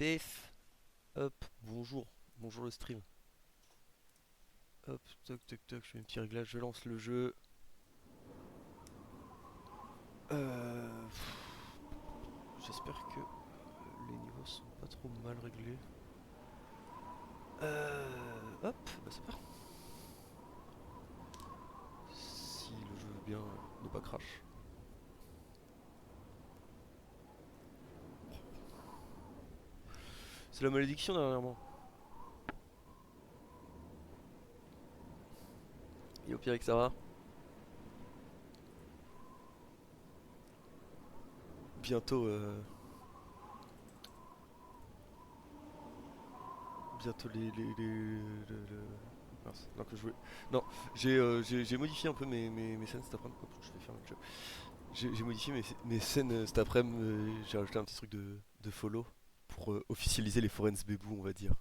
Pef. Hop, bonjour. Bonjour le stream. Hop, toc toc toc, je fais un petit réglage, je lance le jeu. J'espère que les niveaux sont pas trop mal réglés. Hop, bah c'est parti. Si le jeu veut bien ne pas crash. C'est la malédiction dernièrement. Et au pire que ça va. Bientôt bientôt mince, non que je voulais. Non, j'ai modifié un peu mes scènes cet après-midi. Hop, je vais faire le jeu. J'ai modifié mes scènes cet après-midi. J'ai rajouté un petit truc de follow pour officialiser les Forens Bébou, on va dire.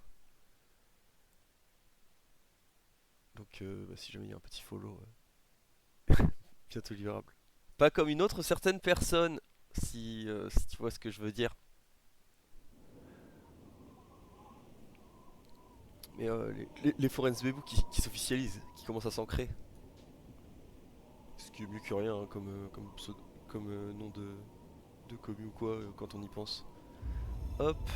Donc, bah, si jamais il y a un petit follow, bientôt livrable. Pas comme une autre certaine personne, si tu vois ce que je veux dire. Mais les Forens Bébou qui s'officialisent, qui commencent à s'ancrer. Ce qui est mieux que rien hein, comme nom de commu ou quoi quand on y pense. Hop,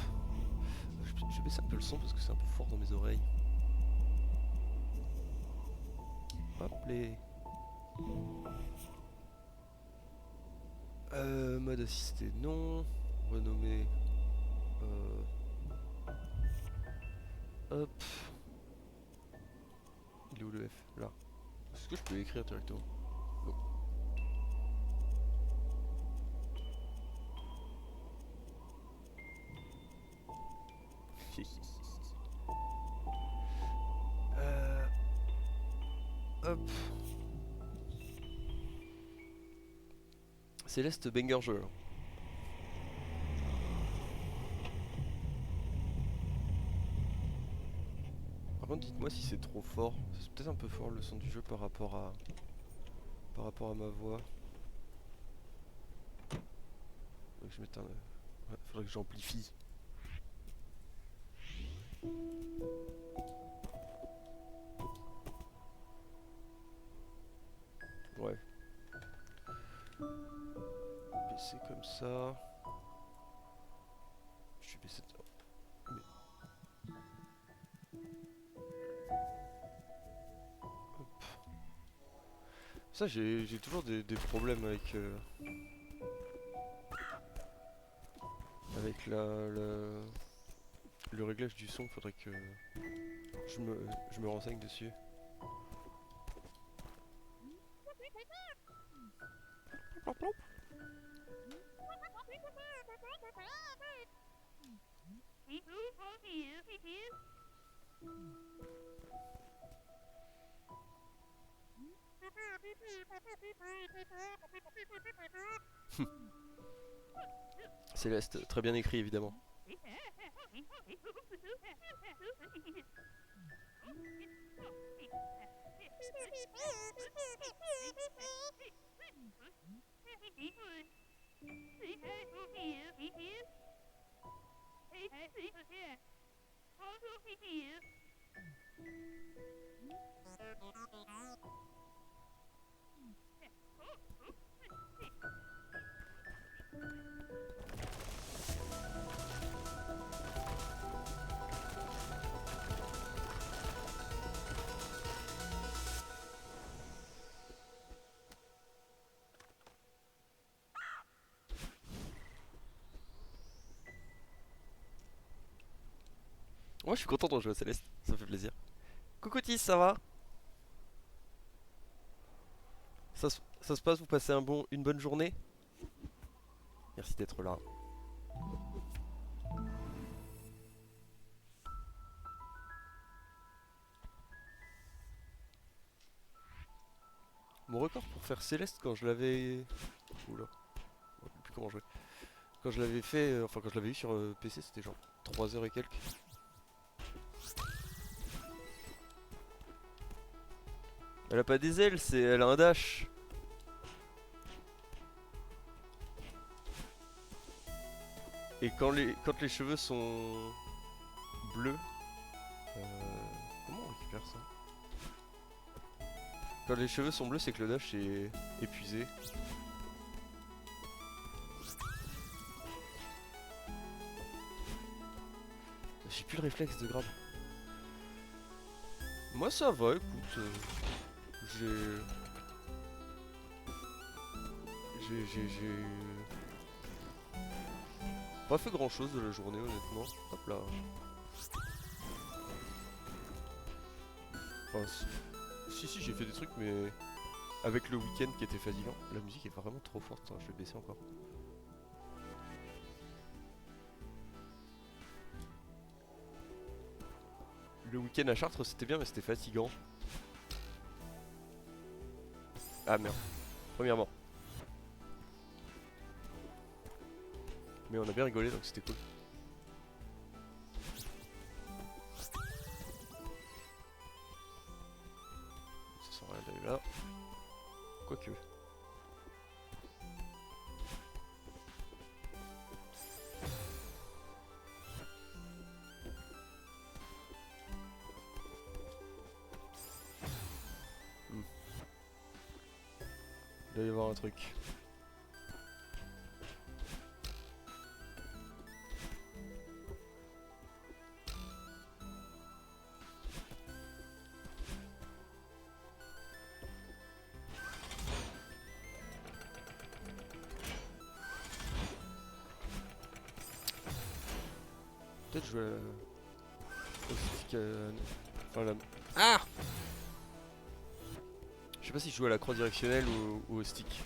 je vais baisser un peu le son parce que c'est un peu fort dans mes oreilles. Hop les. Mode assisté non. Renommé. Euh, hop. Il est où le F? Là. Est-ce que je peux l'écrire directement? Non. Euh, hop. Céleste Banger jeu. Par contre, dites-moi si c'est trop fort. C'est peut-être un peu fort le son du jeu par rapport à ma voix. Faudrait que je mette un. Ouais, faudrait que j'amplifie. Ouais. Baisser comme ça. Je suis baissé. Mais... Hop. Ça, j'ai toujours des problèmes avec le réglage du son. Faudrait que je me renseigne dessus. Céleste, très bien écrit évidemment. Moi je suis content de jouer à Céleste, ça fait plaisir. Coucou Tis, ça va? Ça se passe, vous passez une bonne journée? Merci d'être là. Mon record pour faire Céleste quand je l'avais... Oula, je ne sais plus comment jouer. Quand je l'avais fait, enfin quand je l'avais eu sur PC, c'était genre 3 heures et quelques. Elle a pas des ailes, elle a un dash. Et quand les cheveux sont bleus, comment on récupère ça? Quand les cheveux sont bleus, c'est que le dash est épuisé. J'ai plus le réflexe de grab. Moi ça va, écoute. J'ai... J'ai pas fait grand chose de la journée honnêtement. Hop là. Enfin, si j'ai fait des trucs mais avec le week-end qui était fatigant. La musique est vraiment trop forte, hein, je vais baisser encore. Le week-end à Chartres c'était bien mais c'était fatigant. Ah merde. Premièrement. Mais on a bien rigolé donc c'était cool. Ça sert à rien d'aller là. Quoique. Il doit y avoir un truc. Peut-être jouer au stick enfin la... Ah, je sais pas si je joue à la croix directionnelle ou au stick.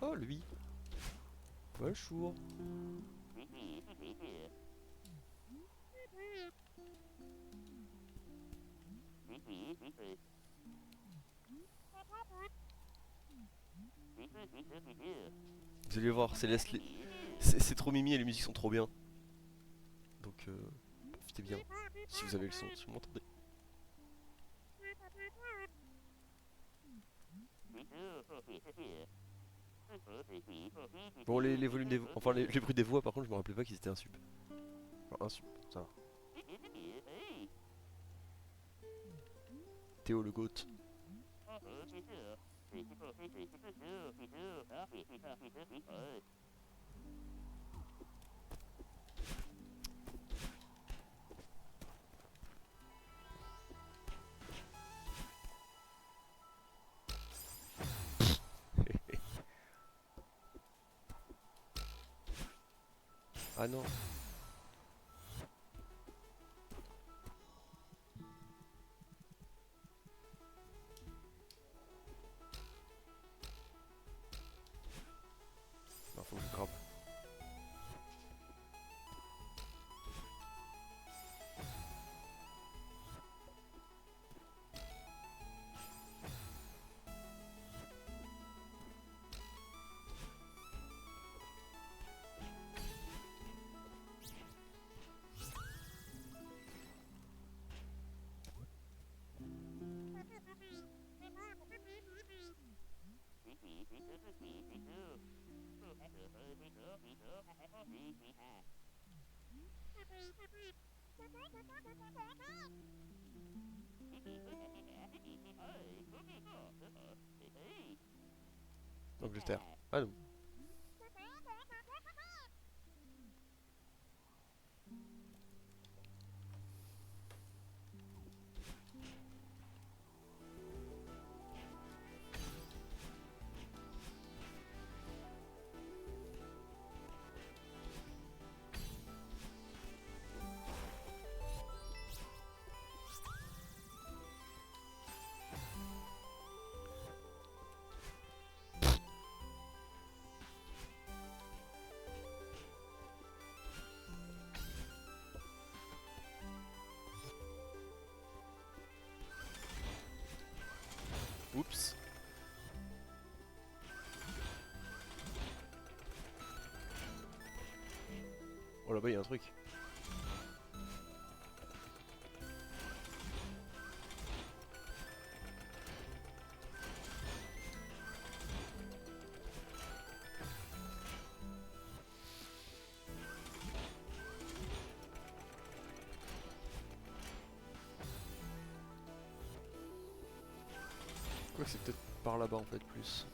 Oh lui. Bonjour. Vous allez voir, c'est trop mimi et les musiques sont trop bien. Donc profitez bien. Si vous avez le son, si vous m'entendez. Bon les volumes des voix, enfin les bruits des voix par contre je me rappelais pas qu'ils étaient un sup. Enfin un sup, ça va. Théo le goat. Ah non. Non, faut que je grappe. Angleterre. Ah non. Oh là-bas, il y a un truc. Quoi que c'est peut-être par là-bas en fait plus.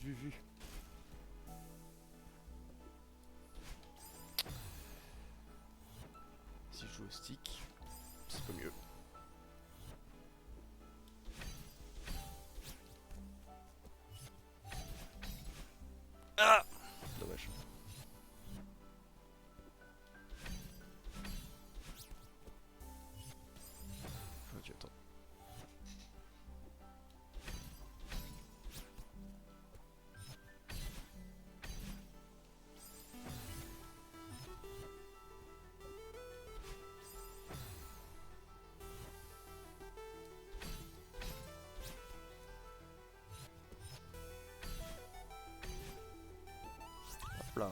Vu. Si je joue au stick, c'est pas mieux. Ah, dommage. Ok, attends. Hop là.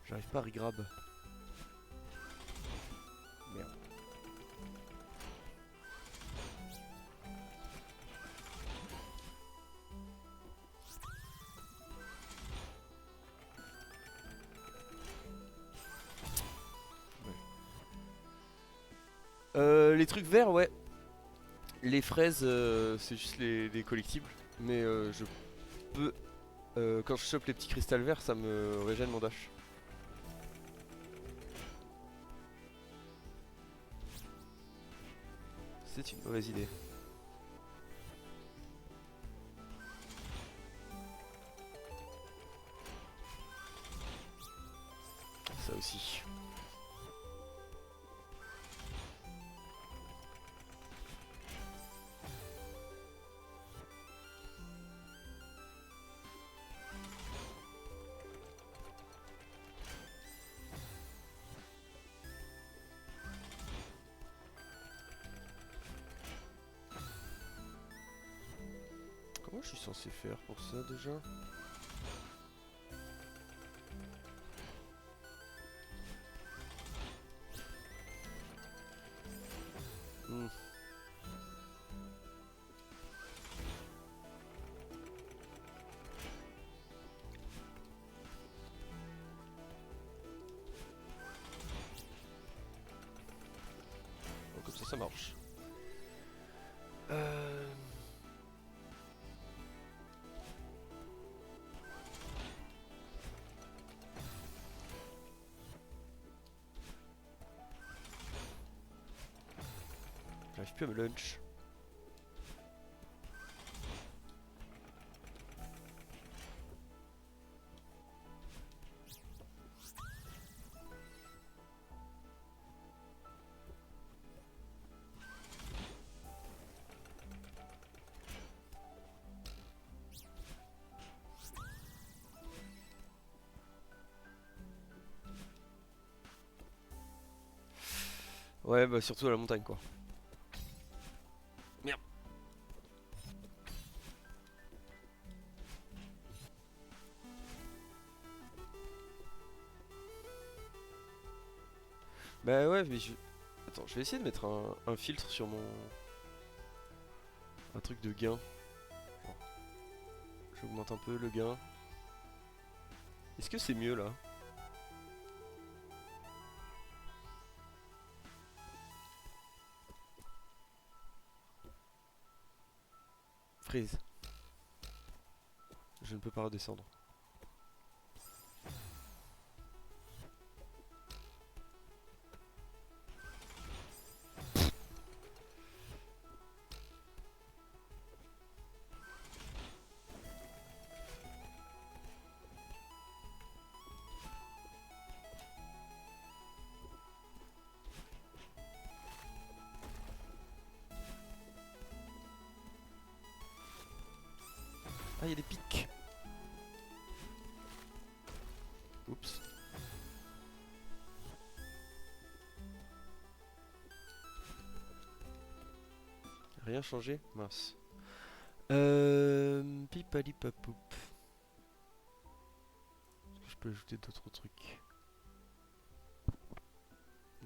J'arrive pas à regrab. Merde. Ouais. Les trucs verts, ouais. Les fraises, c'est juste les collectibles. Mais je peux... quand je chope les petits cristals verts, ça me régène mon dash. C'est une mauvaise idée. Ça aussi. Comment je suis censé faire pour ça déjà? Hmm. Bon, comme ça marche. J'arrive plus à me lunch. Ouais, bah surtout à la montagne quoi. Merde. Bah ouais, mais je... Attends, je vais essayer de mettre un filtre sur mon... Un truc de gain. Genre, j'augmente un peu le gain. Est-ce que c'est mieux là? Freeze. Je ne peux pas redescendre. Ah, il y a des pics. Oups. Rien changé? Mince. Pipalipapoup. Est-ce que je peux ajouter d'autres trucs?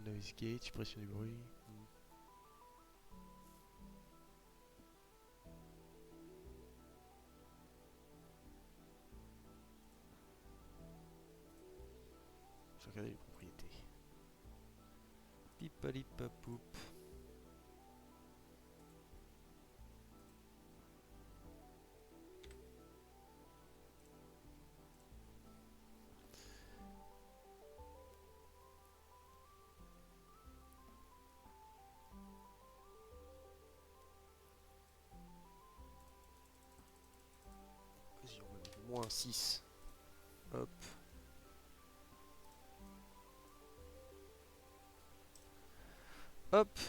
Noise gate, suppression du bruit. Je vais regarder les propriétés. Pipalipapoup. Vas-y, on va mettre moins 6. Hop. Hop.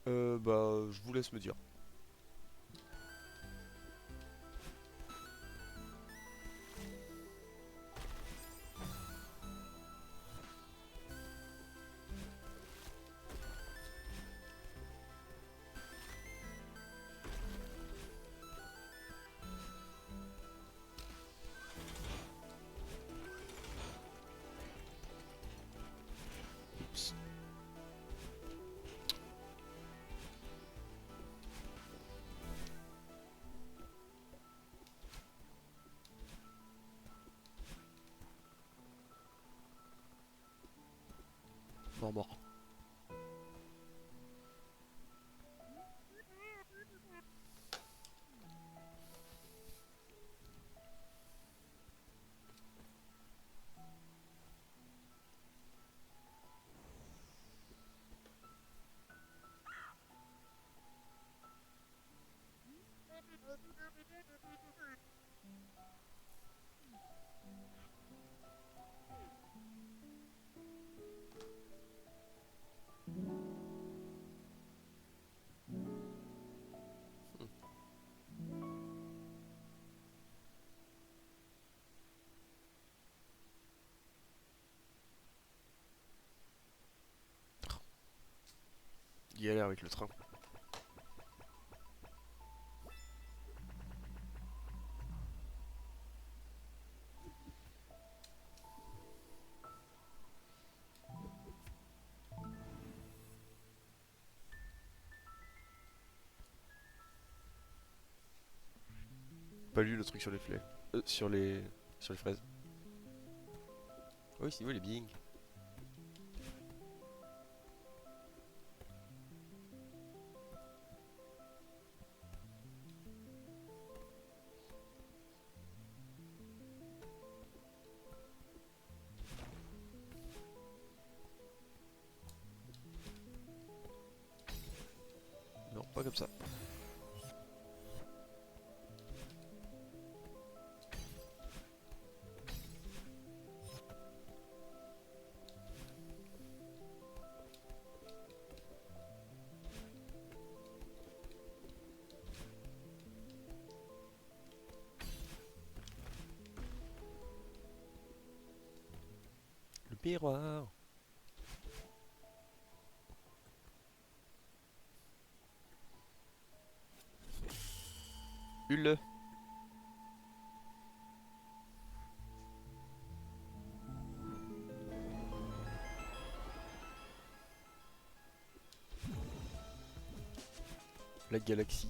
Bah, je vous laisse me dire. Oups. Mort. Galère avec le train. Pas lu le truc sur les flèches. Sur les fraises. Oui, c'est niveau les bing. Non, pas comme ça. Le miroir. Hule. la galaxie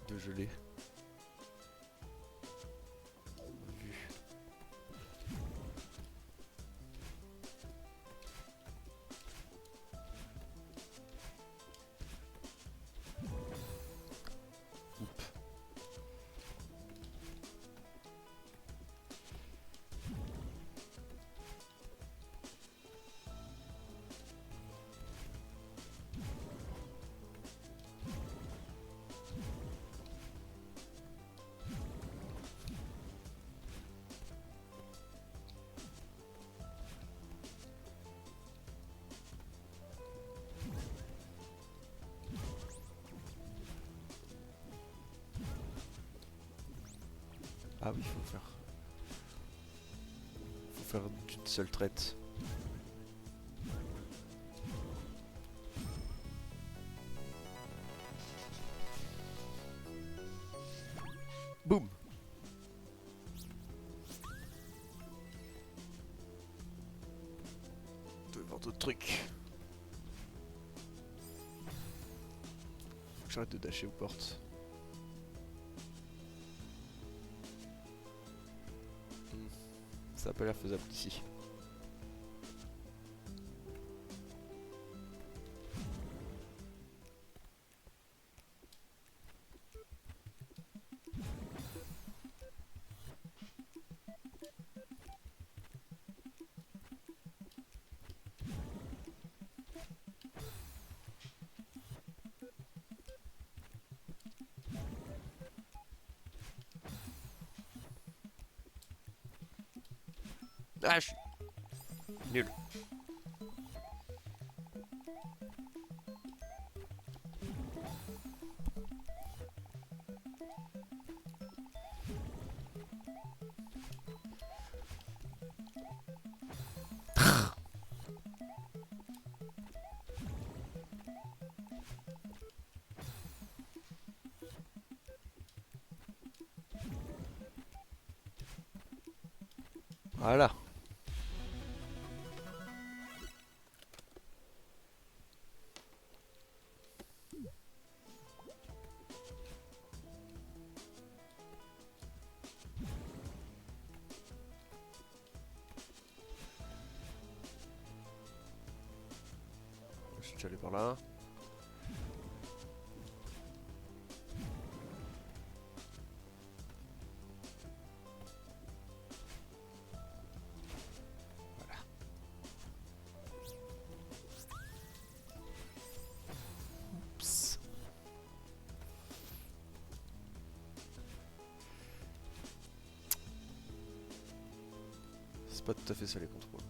de gelée. Vu. Oups. Ah oui, faut faire d'une seule traite. Boum. On doit y avoir d'autres trucs. Faut que j'arrête de dasher aux portes. Ça a pas l'air faisable d'ici. Ah, je suis nul. Voilà. Je suis déjà allé par là. Oups. C'est pas tout à fait ça les contrôles.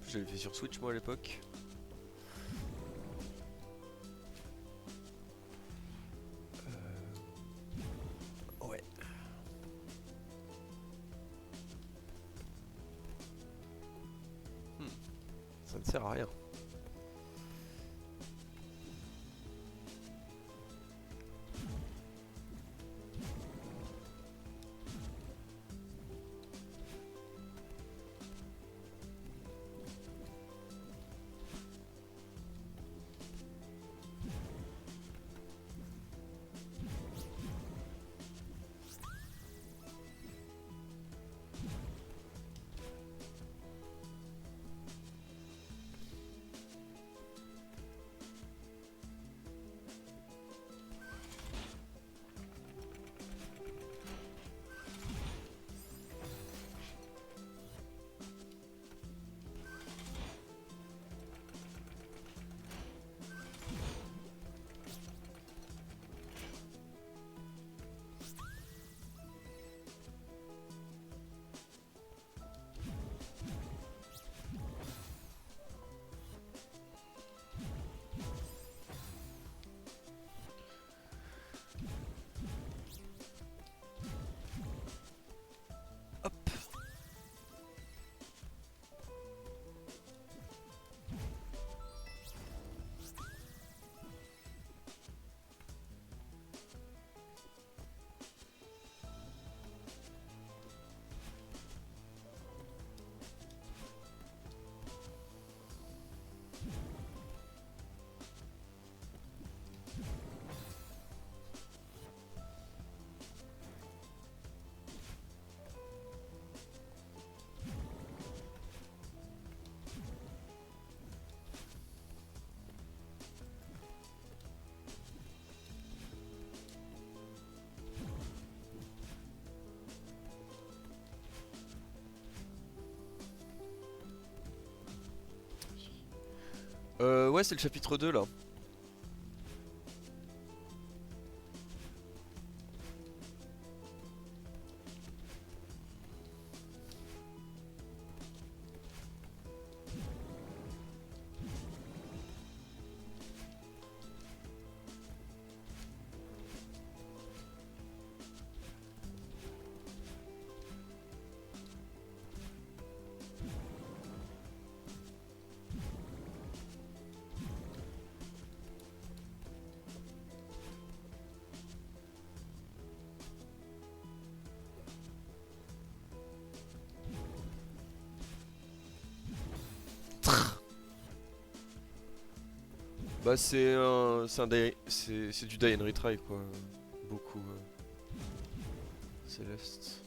Je l'avais fait sur Switch moi à l'époque. Ouais. Ça ne sert à rien. Ouais, c'est le chapitre 2 là. Bah c'est du die and retry quoi. Beaucoup Céleste.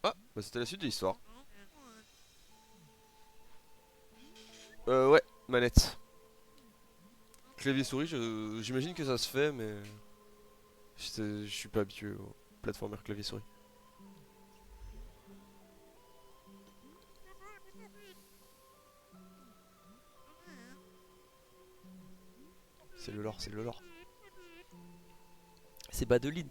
Ah, bah c'était la suite de l'histoire. Ouais, manette. Clavier souris, j'imagine que ça se fait, mais je suis pas habitué au platformer clavier souris. C'est le lore, c'est le lore. C'est Badeline.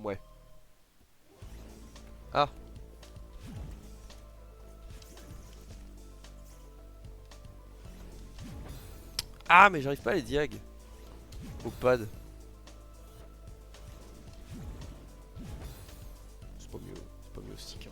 Ouais. Ah. Ah, mais j'arrive pas à les diag. Au pad. C'est pas mieux au stick. Hein.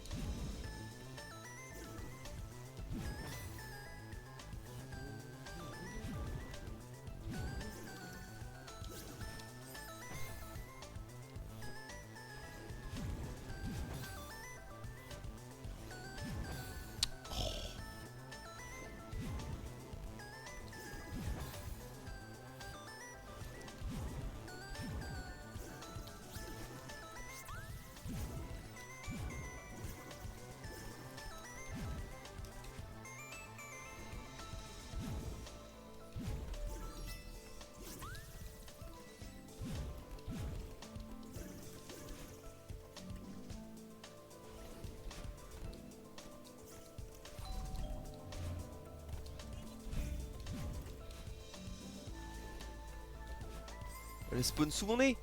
Elle spawn sous mon nez.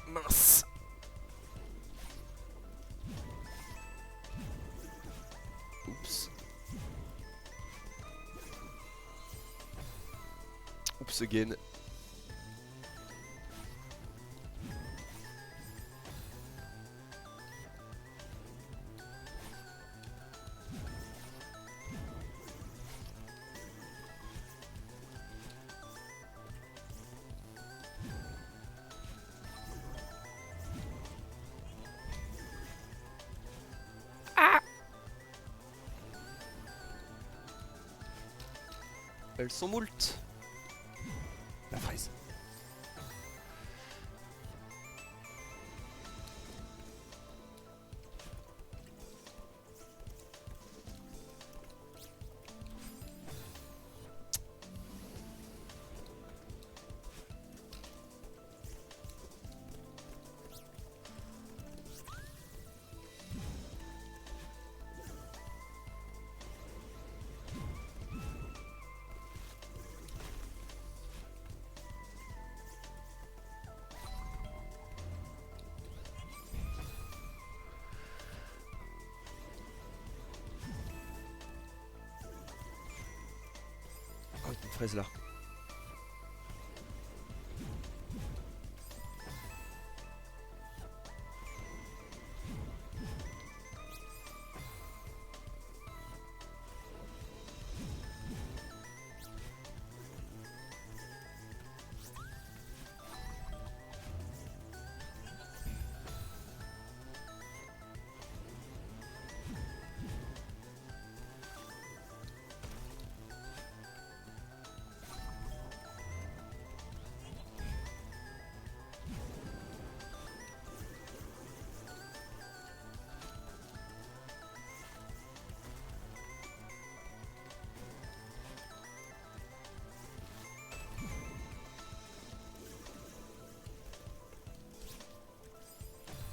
Mince. Oups. Oups again. Elles sont moult. La fraise. Oh, une fraise là.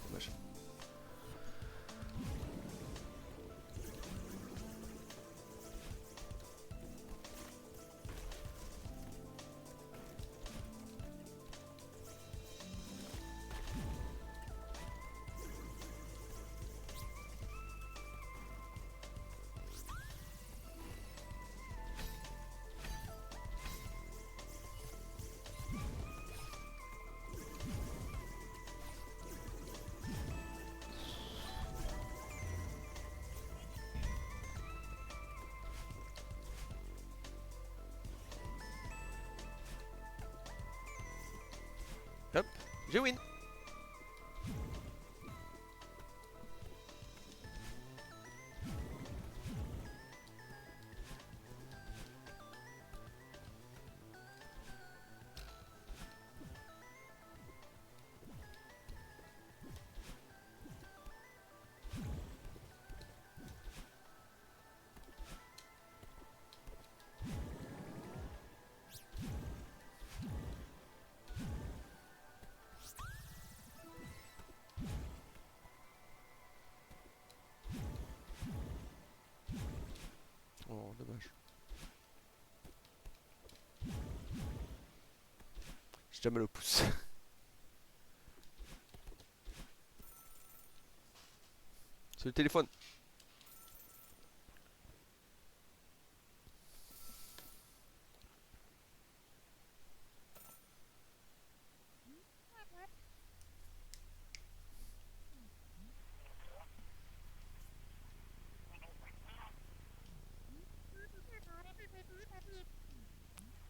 Dommage. Hop, j'ai win. Oh, dommage. J'ai déjà mal au pouce. C'est le téléphone.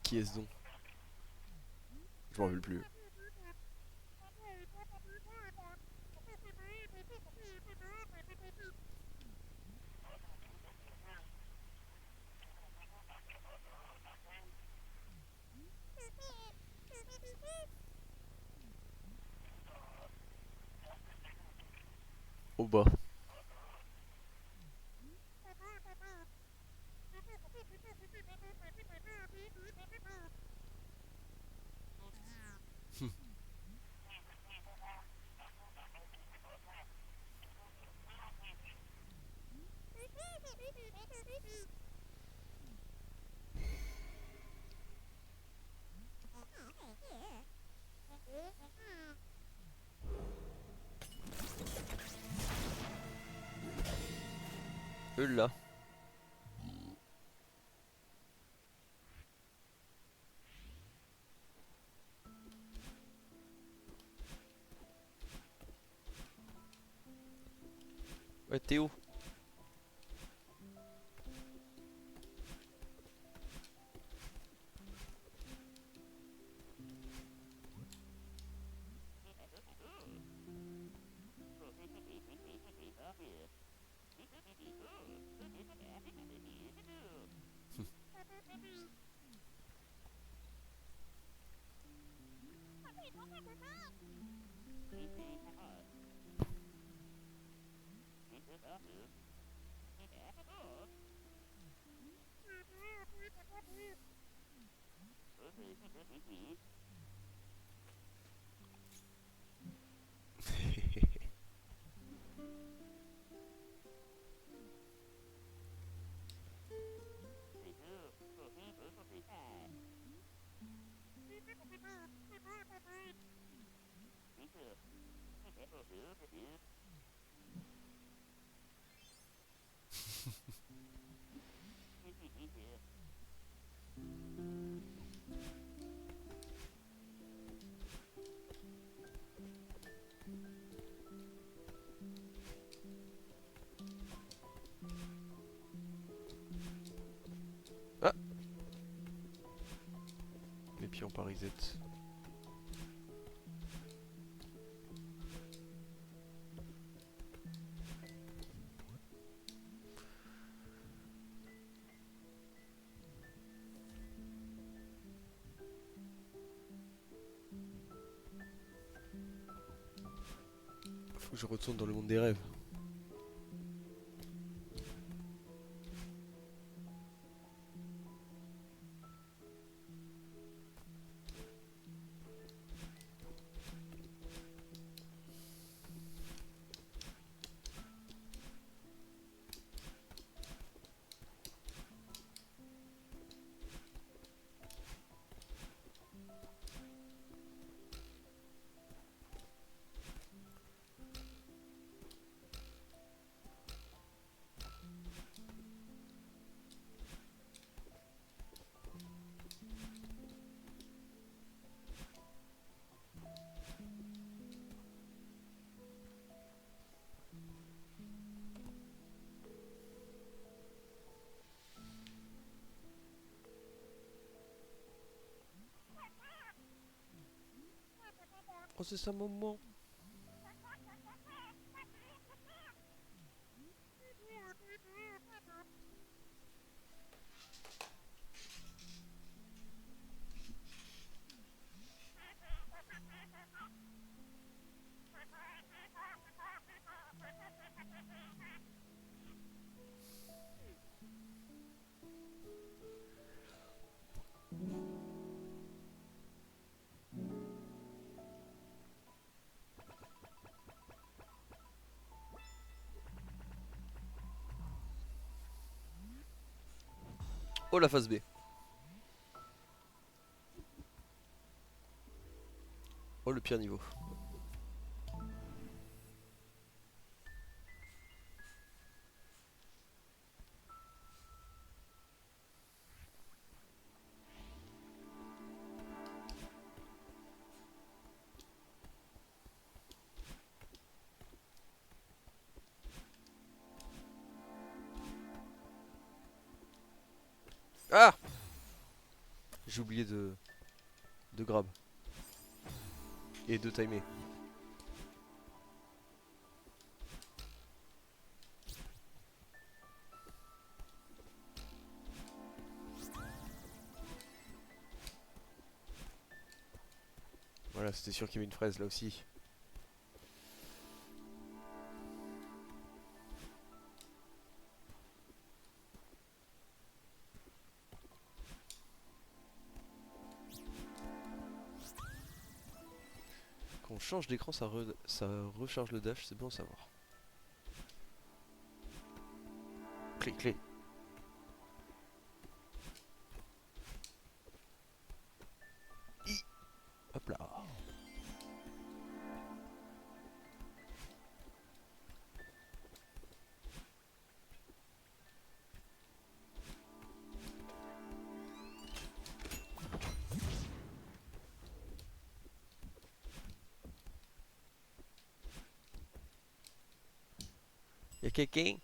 Qui est-ce donc? Je m'en rappelle plus. Au bas. Eux là. Ouais, Théo. Et puis on part reset. Faut que je retourne dans le monde des rêves. Oh, c'est ça, moment. Oh, la phase B. Oh, le pire niveau. Ah! J'ai oublié de grab. Et de timer. Voilà, c'était sûr qu'il y avait une fraise là aussi. Quand on change d'écran, ça recharge le dash, c'est bon à savoir. Clé, clé. Hop là. Y'a quelqu'un?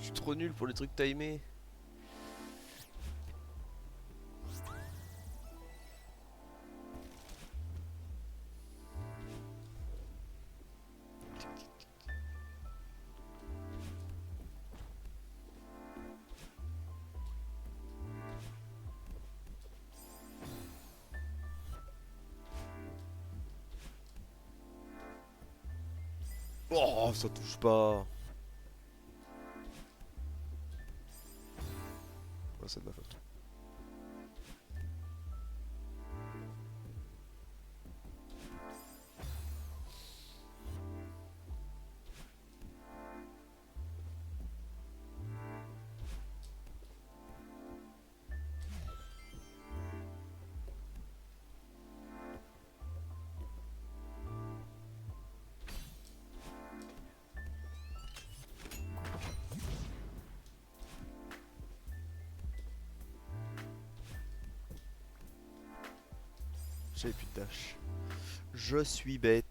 Je suis trop nul pour les trucs timés. Oh, ça touche pas. Ouais, c'est de ma faute. J'avais plus de dash. Je suis bête.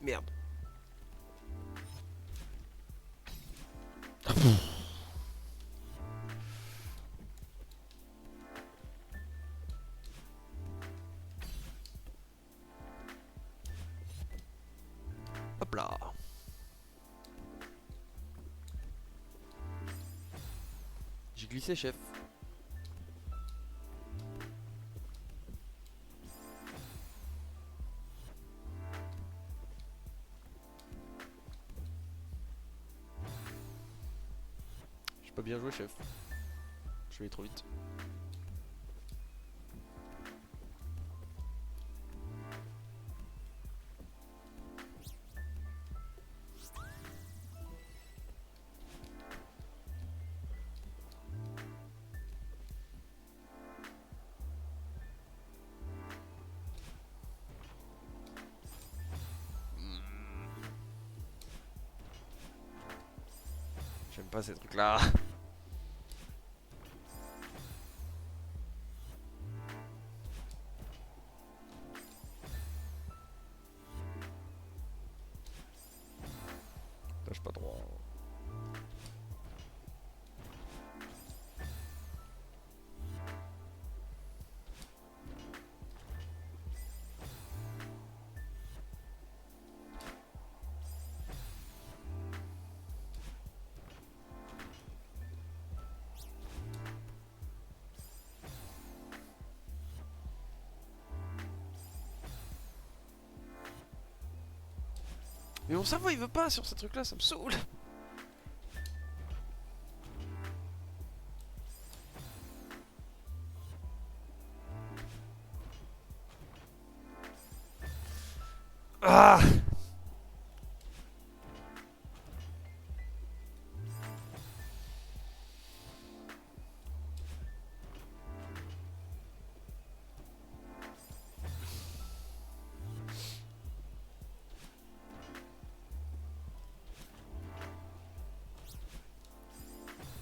Merde. Hop là. J'ai glissé, chef. J'ai pas bien joué, chef. Je suis allé trop vite. J'aime pas ces trucs là. Lâche pas droit. Mais mon cerveau il veut pas sur ces trucs là, ça me saoule. Ah!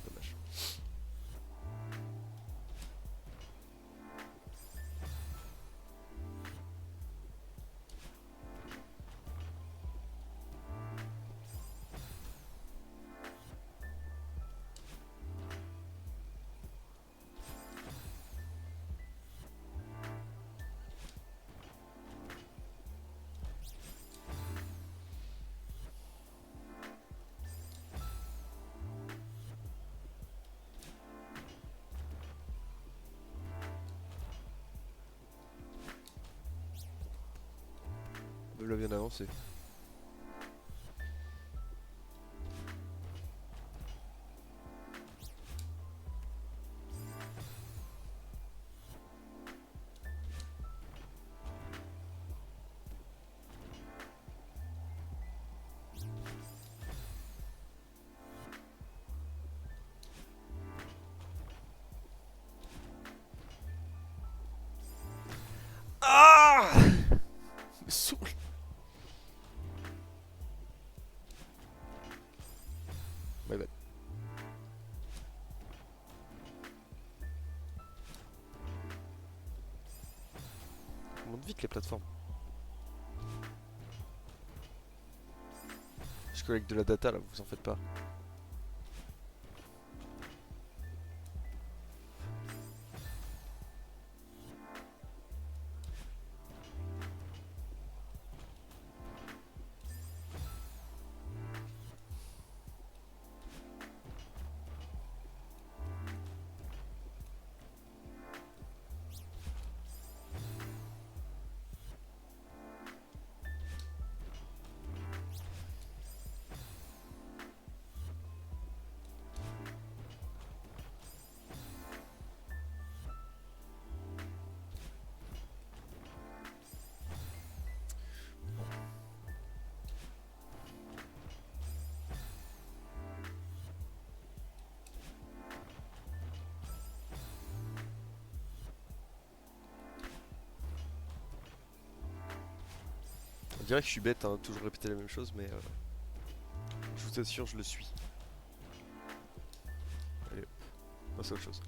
Dommage. l'a bien avancé. Ah me saoule. My bad. On monte vite les plateformes. Je collecte de la data là, vous en faites pas. On dirait que je suis bête, hein, toujours répéter la même chose, mais je vous assure, je le suis. Allez, hop, passe à autre chose.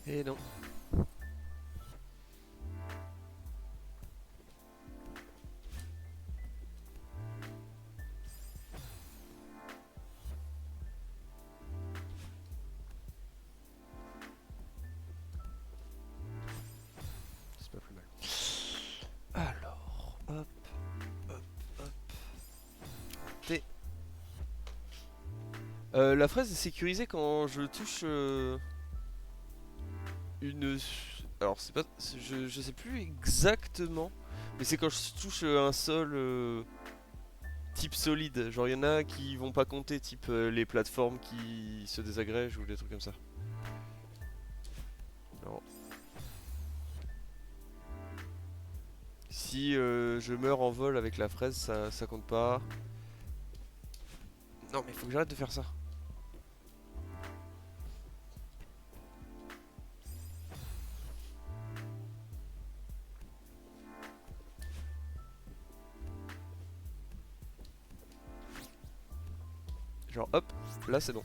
Et non. C'est pas plus mal. Alors, hop, hop, hop. T. La fraise est sécurisée quand je touche une... Alors c'est pas... je sais plus exactement, mais c'est quand je touche un sol type solide. Genre il y en a qui vont pas compter, type les plateformes qui se désagrègent ou des trucs comme ça. Non. Si je meurs en vol avec la fraise, ça compte pas. Non mais il faut que j'arrête de faire ça. Genre hop, là c'est bon.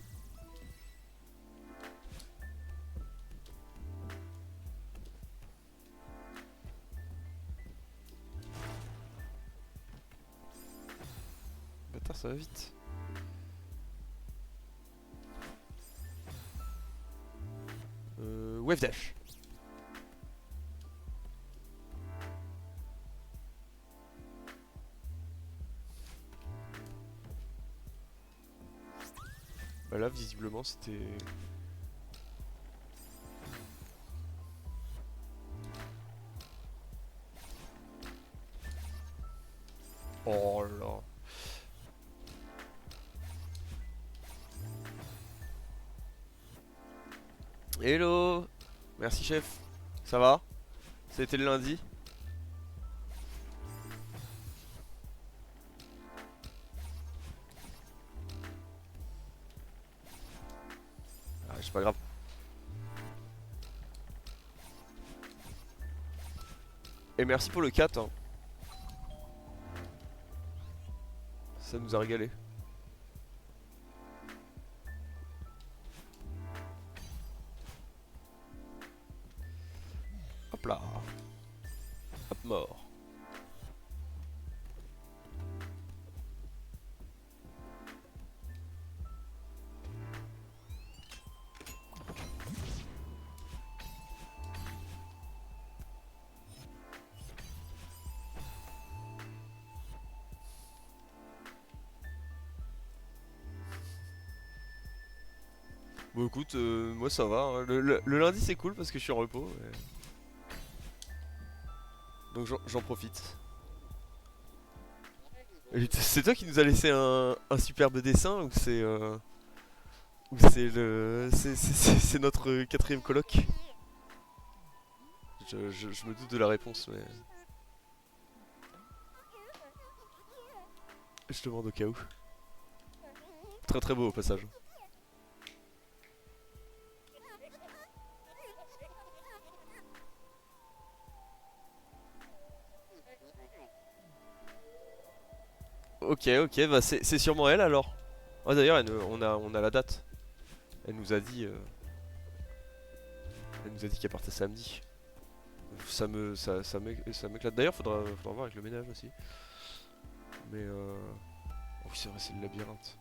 Bâtard, ça va vite. Wave dash. Bah là visiblement c'était... Oh là là. Hello. Merci chef. Ça va? C'était le lundi? Ah, c'est pas grave. Et merci pour le 4 hein. Ça nous a régalé. Hop là. Hop mort. Bon écoute, moi ça va, hein. Le lundi c'est cool parce que je suis en repos. Donc j'en profite. Et c'est toi qui nous a laissé un superbe dessin ou c'est le c'est notre quatrième coloc? Je me doute de la réponse mais je demande au cas où. Très très beau au passage. Ok ok bah c'est sûrement elle alors. Ah d'ailleurs on a la date. Elle nous a dit elle nous a dit qu'elle partait samedi. Ça m'éclate. D'ailleurs faudra voir avec le ménage aussi. Mais oh oui c'est vrai c'est le labyrinthe.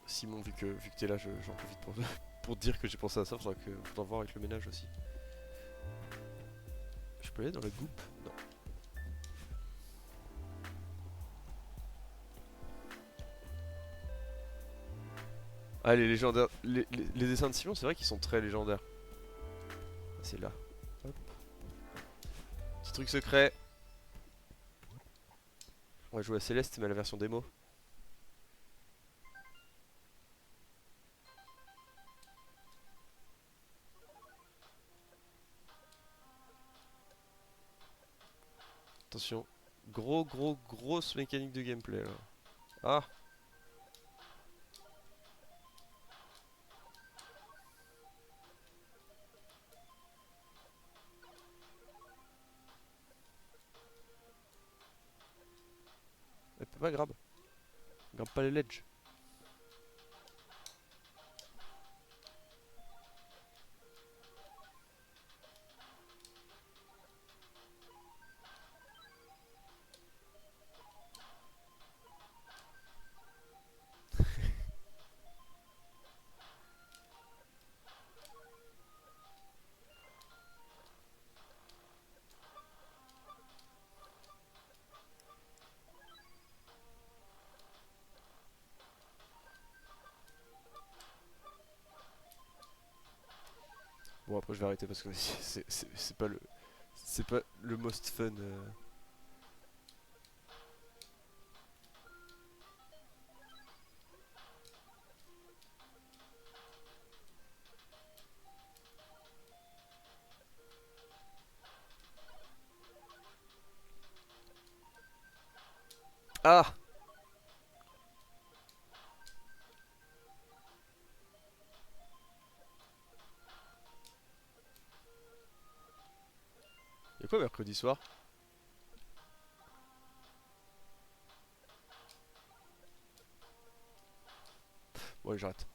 Simon vu que t'es là j'en profite pour, pour te dire que j'ai pensé à ça, faudra voir avec le ménage aussi. Je peux aller dans la goupe? Non. Ah les légendaires. Les dessins de Simon c'est vrai qu'ils sont très légendaires. Ah, c'est là. Hop. Petit truc secret. On va jouer à Céleste mais à la version démo. Attention. Grosse mécanique de gameplay là. Ah. Elle peut pas grab. Grimpe pas les ledges. Bon après je vais arrêter parce que c'est pas le. C'est pas le most fun. Ah. Y'a quoi mercredi soir? Ouais j'arrête.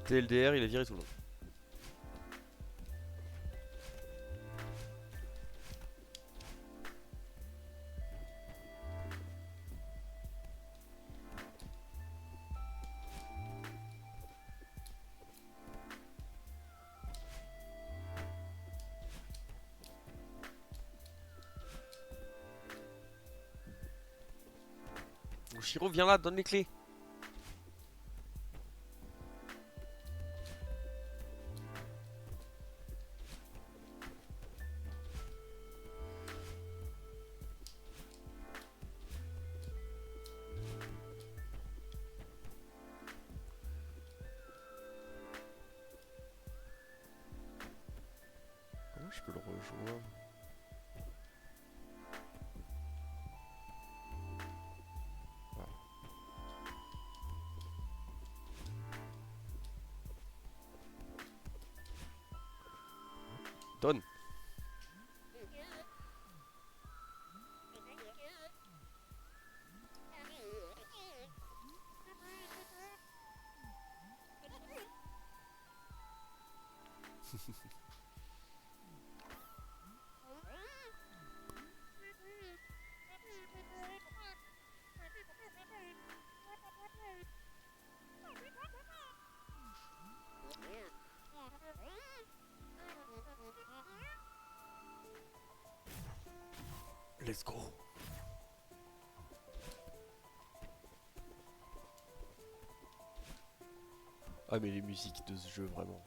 TLDR il a viré tout le monde. Shiro, viens là, donne les clés. Comment je peux le rejoindre? Ah. Donne. Let's go. Ah mais les musiques de ce jeu vraiment.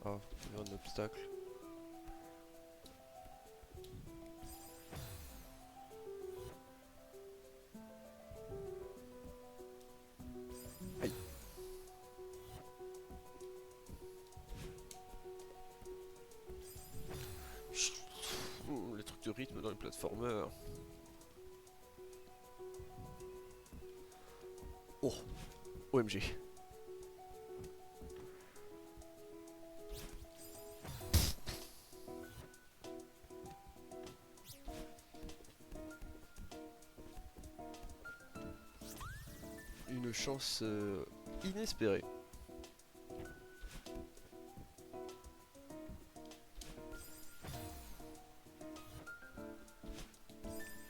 Ah, il y a un obstacle. Aïe. Chut. Les trucs de rythme dans les platformers. Oh, OMG. Une chance inespérée.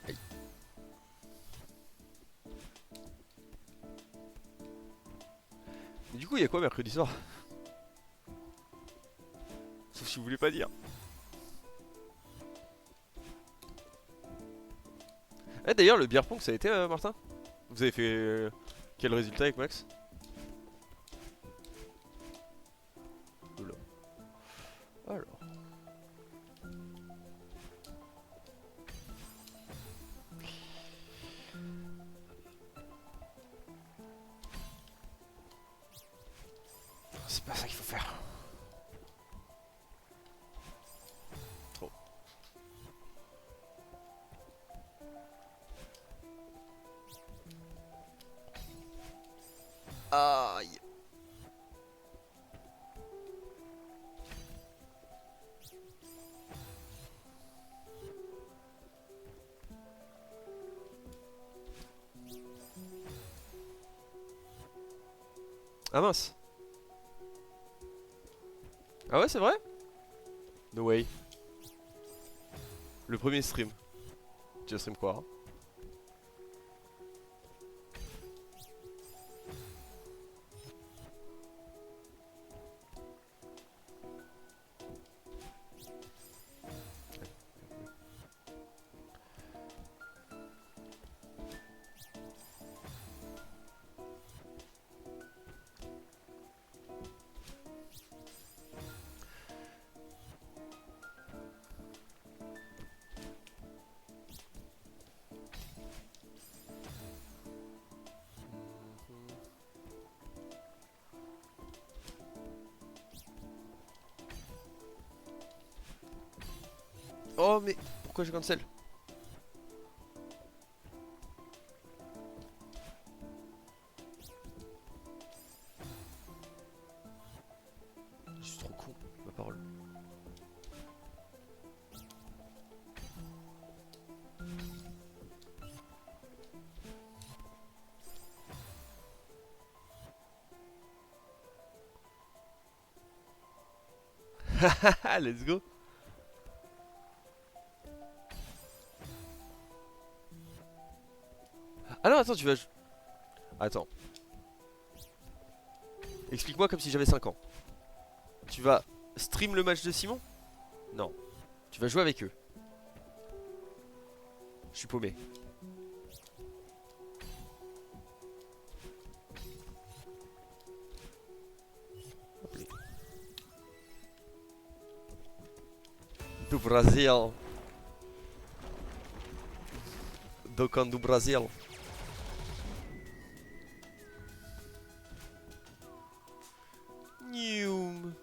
Aïe. Et du coup, il y a quoi mercredi soir? Sauf si vous voulez pas dire. Eh d'ailleurs, le beer pong ça a été, Martin? Vous avez fait quel résultat avec Max? Oula. Alors. C'est pas ça qu'il faut faire. Trop. Aïe. Ah mince. Ah ouais, c'est vrai? No way. Le premier stream. Tu vas stream quoi, hein? Oh mais pourquoi je cancel? Je suis trop con, ma parole. Haha, let's go. Ah non, attends, tu vas... Attends. Explique-moi comme si j'avais 5 ans. Tu vas stream le match de Simon? Non. Tu vas jouer avec eux. Je suis paumé. Do Brasil. Dokkan do Brasil. Nium.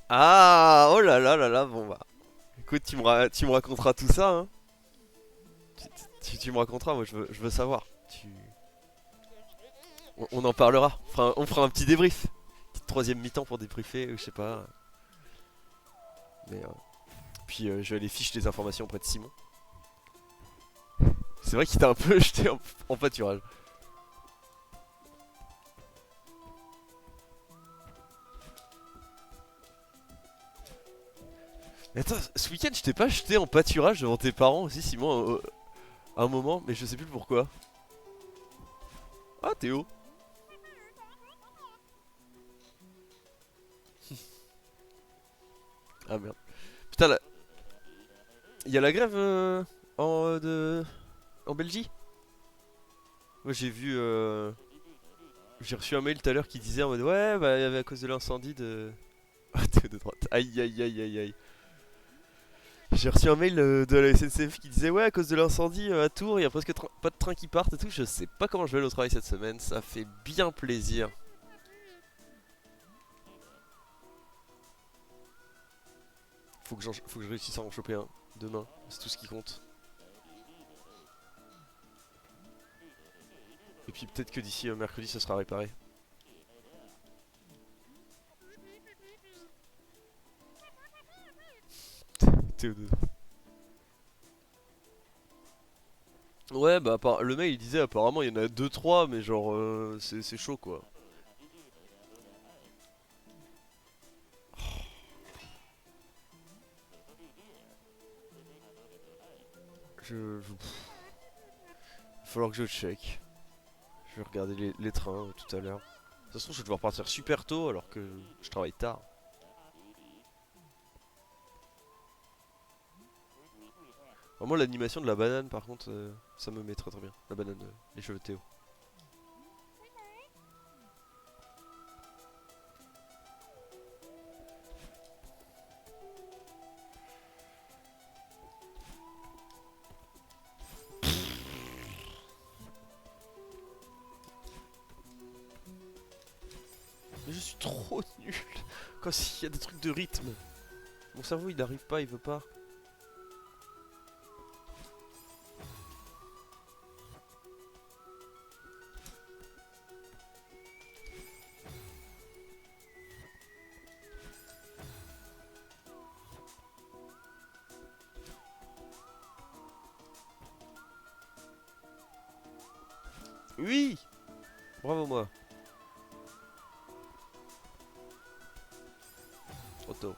Ah, oh là là là là, bon bah. Écoute, tu me raconteras tout ça, hein. Tu me raconteras, moi je veux savoir. On en parlera. On fera un petit débrief. Petite troisième mi-temps pour débriefer, je sais pas. Mais puis je vais aller ficher les informations auprès de Simon. C'est vrai qu'il t'a un peu jeté en pâturage. Mais attends, ce week-end je t'ai pas jeté en pâturage devant tes parents aussi, Simon, à un moment, mais je sais plus pourquoi. Ah, Théo. Ah merde. Putain, là. Il y a la grève en Belgique. Moi j'ai vu. J'ai reçu un mail tout à l'heure qui disait en mode ouais, bah, à cause de l'incendie de. Ah, Théo de droite. Aïe aïe aïe aïe aïe. J'ai reçu un mail de la SNCF qui disait ouais, à cause de l'incendie à Tours, il y a presque pas de train qui partent et tout. Je sais pas comment je vais aller au travail cette semaine, ça fait bien plaisir. Faut que je réussisse à en choper un demain, c'est tout ce qui compte. Et puis peut-être que d'ici mercredi ça sera réparé. Théo2. Ouais, bah le mail il disait apparemment il y en a deux trois, mais genre c'est chaud quoi. Il va falloir que je check. Je vais regarder les trains tout à l'heure. De toute façon je vais devoir partir super tôt alors que je travaille tard. Moi l'animation de la banane par contre ça me met très très bien. La banane, les cheveux de Théo. Mais je suis trop nul quand il y a des trucs de rythme. Mon cerveau il n'arrive pas, il veut pas. Oui. Bravo moi. Trop tôt.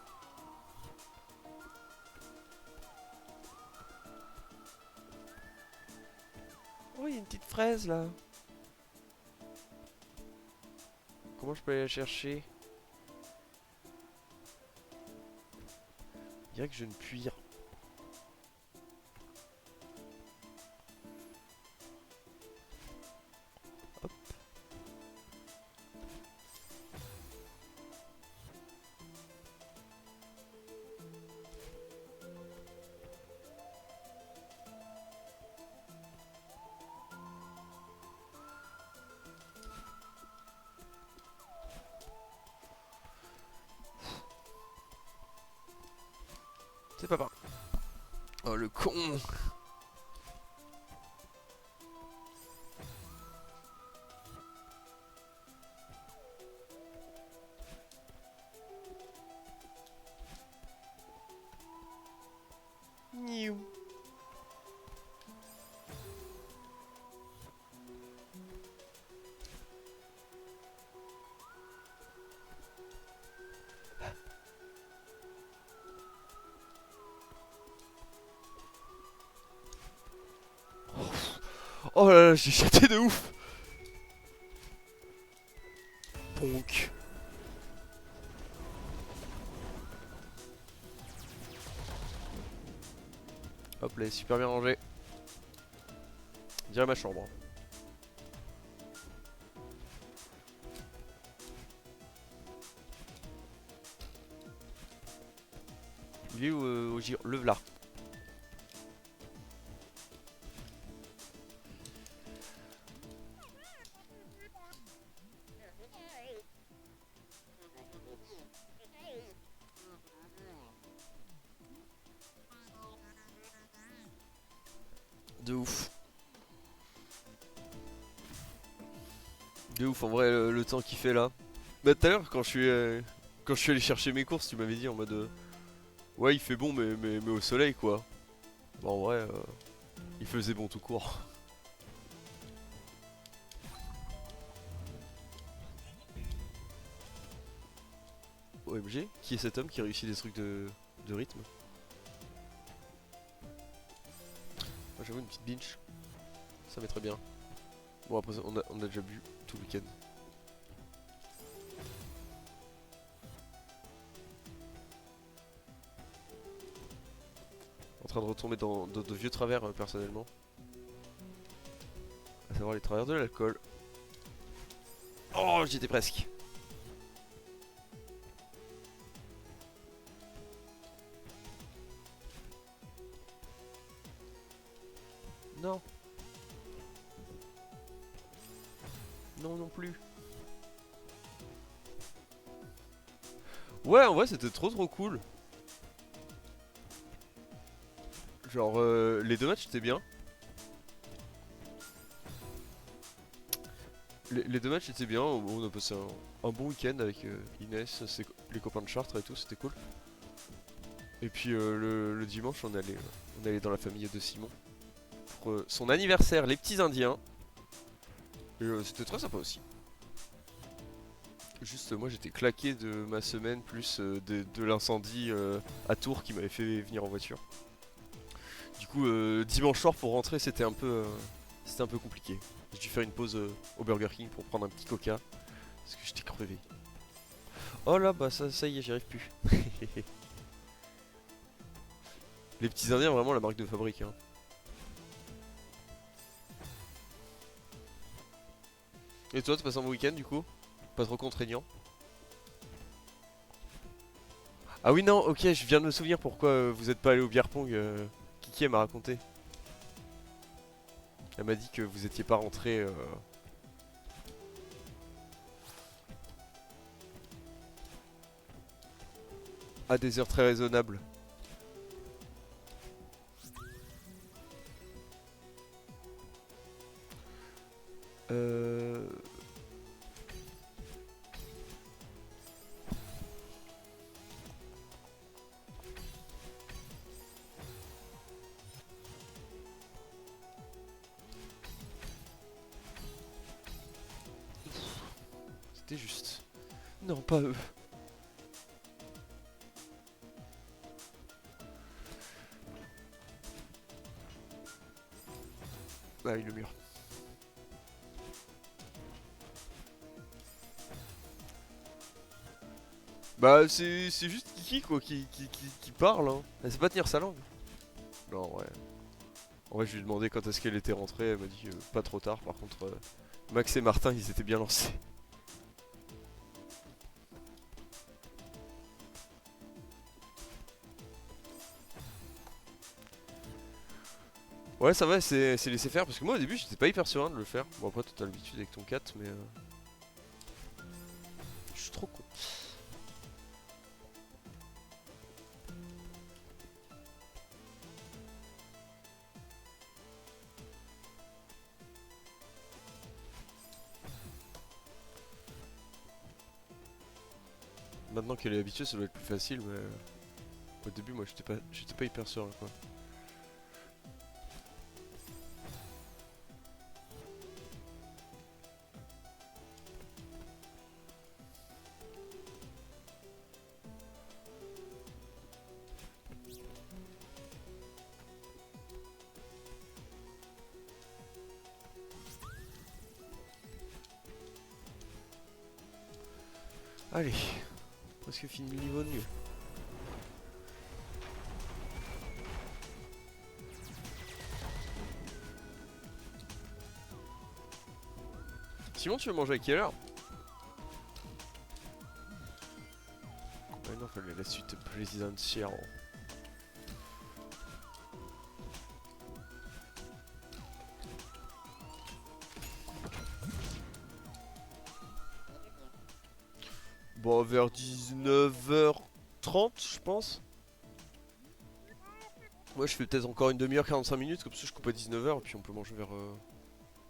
Oh, il y a une petite fraise là. Comment je peux aller la chercher? Il dirait que je ne puis. Hop. C'est papa. Oh le con. Oh là là, j'ai chaté de ouf. Ponk. Hop là, super bien rangé. Dirait ma chambre. Il est où au gire? Le v'là. De ouf. De ouf en vrai le temps qu'il fait là. Bah tout à l'heure quand je suis allé chercher mes courses, tu m'avais dit en mode ouais il fait bon mais au soleil quoi. Bah en vrai il faisait bon tout court. OMG, qui est cet homme qui réussit des trucs de rythme? Moi j'avoue une petite binge, ça m'est très bien. Bon après on a déjà bu tout le week-end. En train de retomber dans de vieux travers personnellement. À savoir les travers de l'alcool. Oh j'y étais presque. Non. Non non plus. Ouais en vrai c'était trop cool. Genre les deux matchs étaient bien. Les deux matchs étaient bien, on a passé un bon week-end avec Inès, les copains de Chartres et tout, c'était cool. Et puis le dimanche on allait dans la famille de Simon pour son anniversaire, les petits indiens. Et c'était très sympa aussi. Juste moi j'étais claqué de ma semaine plus de l'incendie à Tours qui m'avait fait venir en voiture. Du coup dimanche soir pour rentrer c'était un peu compliqué. J'ai dû faire une pause au Burger King pour prendre un petit coca parce que j'étais crevé. Oh là bah ça y est j'y arrive plus. Les petits indiens vraiment la marque de fabrique hein. Et toi, t'as passé un bon week-end du coup? Pas trop contraignant? Ah oui, non, ok, je viens de me souvenir pourquoi vous êtes pas allé au bière pong. Kiki, elle m'a raconté. Elle m'a dit que vous étiez pas rentré à des heures très raisonnables. Euh... C'était juste. Non, pas eux. Ah oui, le mur. Bah, c'est juste Kiki quoi qui parle, hein. Elle sait pas tenir sa langue. Non, ouais. En vrai, je lui ai demandé quand est-ce qu'elle était rentrée. Elle m'a dit pas trop tard. Par contre, Max et Martin, ils étaient bien lancés. Ouais, ça va, c'est laissé faire. Parce que moi, au début, j'étais pas hyper serein de le faire. Bon, après, toi, t'as l'habitude avec ton 4, mais. Je suis trop con. Maintenant qu'elle est habituée, ça doit être plus facile, mais. Au début, moi, j'étais pas hyper serein, quoi. Allez, presque fini le niveau de mieux. Simon, tu veux manger à quelle heure? Ouais, non, fallait la suite présidentielle. Bon, vers 19h30, je pense. Moi, je fais peut-être encore une demi-heure, 45 minutes, comme ça je coupe à 19h et puis on peut manger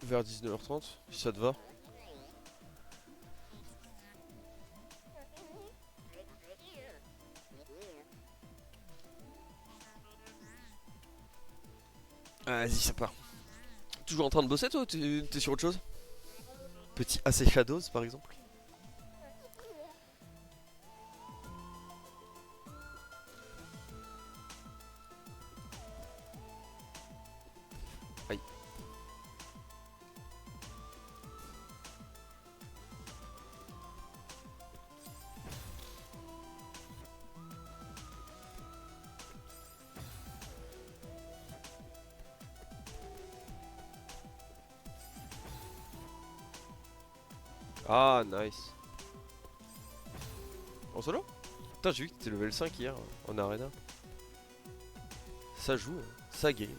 vers 19h30, si ça te va. Vas-y, ça part. Toujours en train de bosser, toi, ou t'es sur autre chose? Petit AC Shadows, par exemple. Aïe. Ah, nice. En solo? Putain, j'ai vu que t'étais level 5 hier, en arena. Ça joue, hein. Ça game.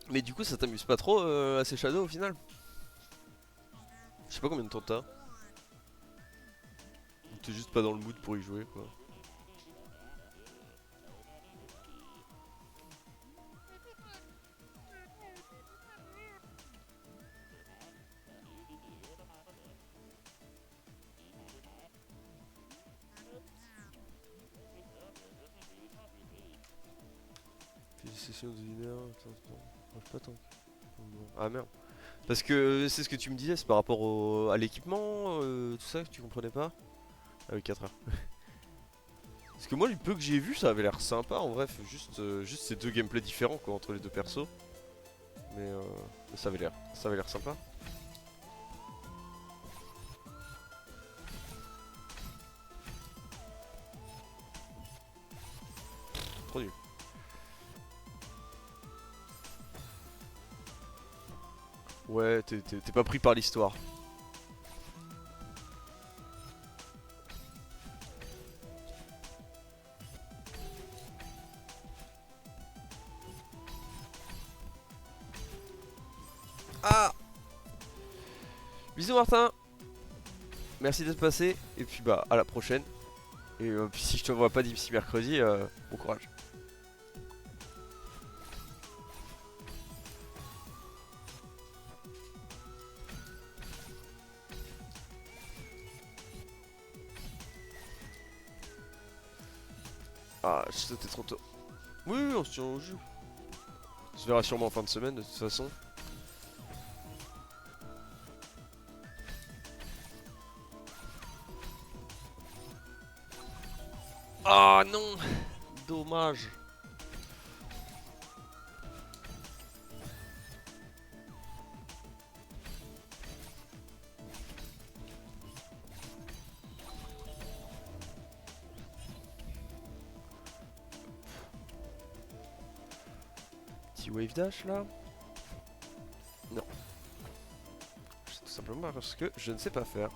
Mais du coup, ça t'amuse pas trop, AC Shadow, au final? Je sais pas combien de temps t'as. Ou t'es juste pas dans le mood pour y jouer, quoi. Fais des sessions de 1 heure, attends, pas tant. Ah merde. Parce que c'est ce que tu me disais, c'est par rapport à l'équipement, tout ça que tu comprenais pas? Ah oui, 4 heures. Parce que moi, le peu que j'ai vu, ça avait l'air sympa en vrai, juste ces deux gameplays différents quoi, entre les deux persos. Mais ça avait l'air sympa. Trop nul. Ouais, t'es pas pris par l'histoire. Ah! Bisous Martin! Merci d'être passé, et puis bah à la prochaine. Et puis si je te vois pas d'ici mercredi, bon courage. Ah, c'était trop tôt. Oui, oui, on se tient au jeu. On se verra sûrement en fin de semaine de toute façon. Ah non! Dommage. Petit wave dash là? Non. C'est tout simplement parce que je ne sais pas faire.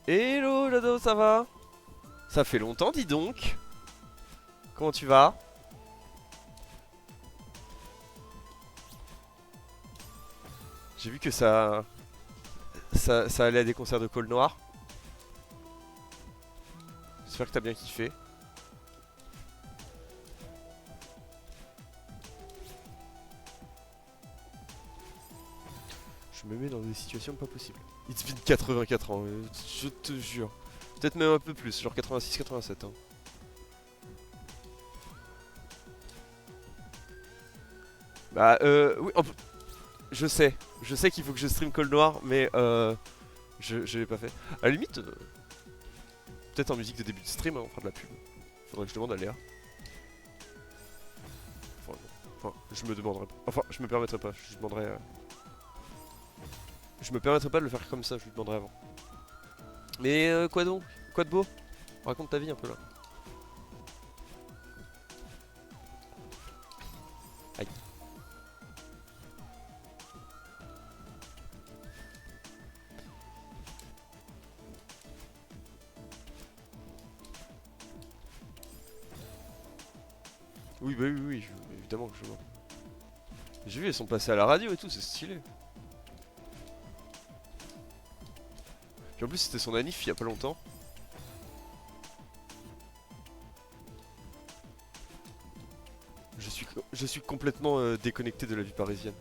Hello Jado, ça va? Ça fait longtemps, dis donc. Comment tu vas? J'ai vu que ça allait à des concerts de Col Noir. J'espère que t'as bien kiffé. Je me mets dans des situations pas possibles. It's been 84 ans, je te jure. Peut-être même un peu plus, genre 86-87 ans. Bah oui, je sais. Je sais qu'il faut que je stream Col Noir, mais je l'ai pas fait. À la limite, peut-être en musique de début de stream, hein, on fera de la pub. Faudrait que je demande à Léa. Enfin, non. Enfin, je me demanderai pas. Enfin, je me permettrai pas. Je lui demanderai. Je me permettrai pas de le faire comme ça, je lui demanderai avant. Mais quoi donc? Quoi de beau? Raconte ta vie un peu là. Aïe. Oui, bah oui, oui, évidemment que je vois. J'ai vu, elles sont passées à la radio et tout, c'est stylé. Puis en plus, c'était son anniv il y a pas longtemps. Je suis complètement déconnecté de la vie parisienne.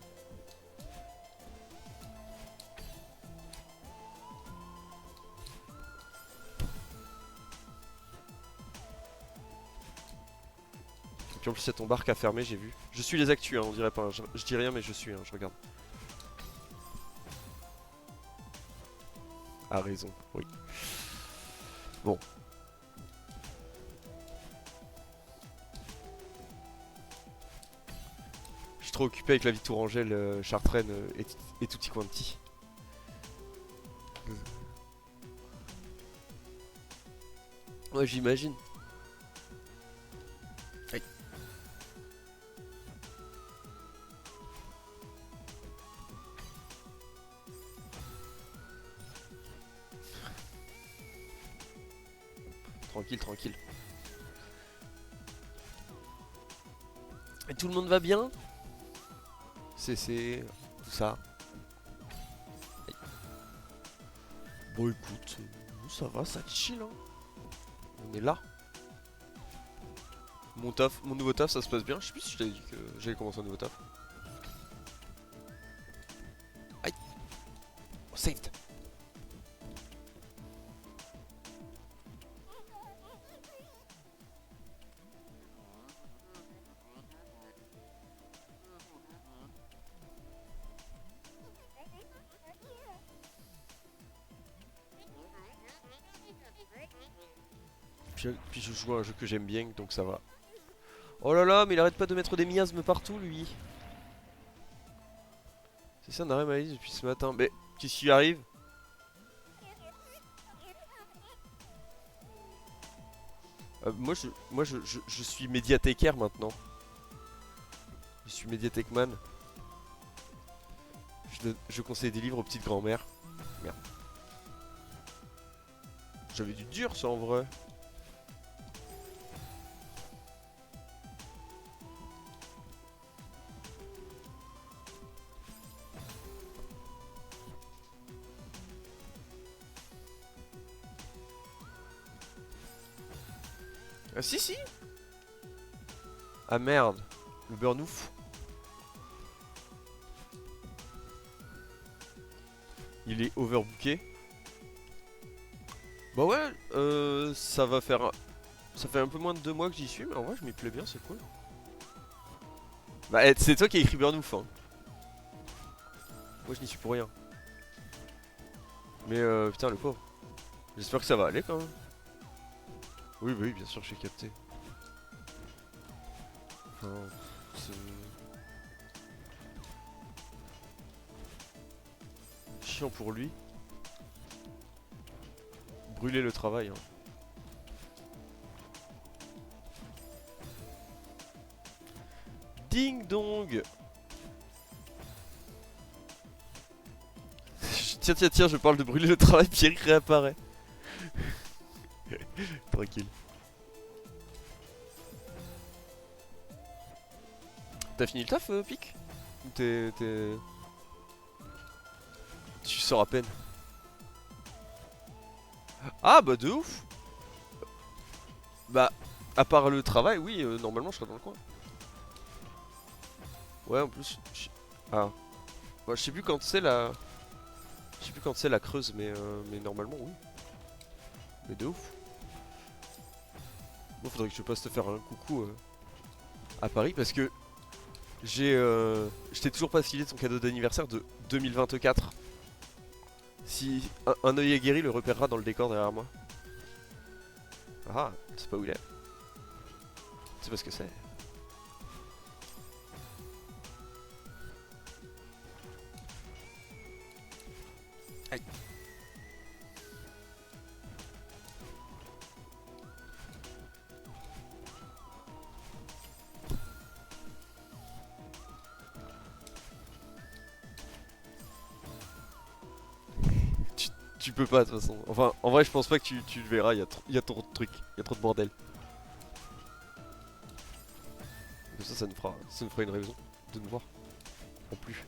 Et puis en plus, il y a ton bar qui a fermé, j'ai vu. Je suis les actus, hein, on dirait pas. Hein. Je dis rien, mais je suis, hein, je regarde. A raison, oui. Bon. Je suis trop occupé avec la vie de Tourangelle, Chartraine et tutti quanti. Ouais, j'imagine. Aïe. Tranquille, tranquille. Et tout le monde va bien? C'est... tout ça. Aïe. Bon écoute, ça va, ça chill hein. On est là. Mon taf, mon nouveau taf, ça se passe bien. Je sais plus si je t'avais dit que j'allais commencer un nouveau taf. Aïe. Oh, saved. Puis je joue à un jeu que j'aime bien, donc ça va. Oh là là, mais il arrête pas de mettre des miasmes partout, lui. C'est ça, on a rien depuis ce matin. Mais qu'est-ce qui lui arrive? Je suis médiathécaire maintenant. Je suis médiathèque-man. Je conseille des livres aux petites grand-mères. Merde. J'avais du dur ça en vrai. Ah si si. Ah merde. Le burnouf. Il est overbooké. Bah ouais, ça va faire... Ça fait un peu moins de 2 mois que j'y suis, mais en vrai je m'y plais bien, c'est cool. Bah c'est toi qui as écrit Burnouf hein. Moi je n'y suis pour rien. Mais putain le pauvre. J'espère que ça va aller quand même. Oui bah oui bien sûr j'ai capté. Enfin, c'est... chiant pour lui. Brûler le travail hein. Ding dong. Tiens tiens tiens je parle de brûler le travail, Pierre réapparaît. Tranquille. T'as fini le taf, Pic? Ou t'es... Tu sors à peine. Ah bah de ouf. Bah, à part le travail, oui, normalement je serais dans le coin. Ouais, en plus... Ah. Bah, je sais plus quand c'est la... Je sais plus quand c'est la Creuse, mais normalement oui. Mais de ouf. Bon, faudrait que je passe te faire un coucou à Paris, parce que... Je t'ai toujours pas filé ton cadeau d'anniversaire de 2024. Si un œil aguerri le repérera dans le décor derrière moi. Ah, c'est pas où il est. C'est pas ce que c'est. Aïe. Tu peux pas de toute façon. Enfin, en vrai, je pense pas que tu le verras. Il y a trop de trucs. Il y a trop de bordel. Mais ça nous fera une raison de nous voir. En plus.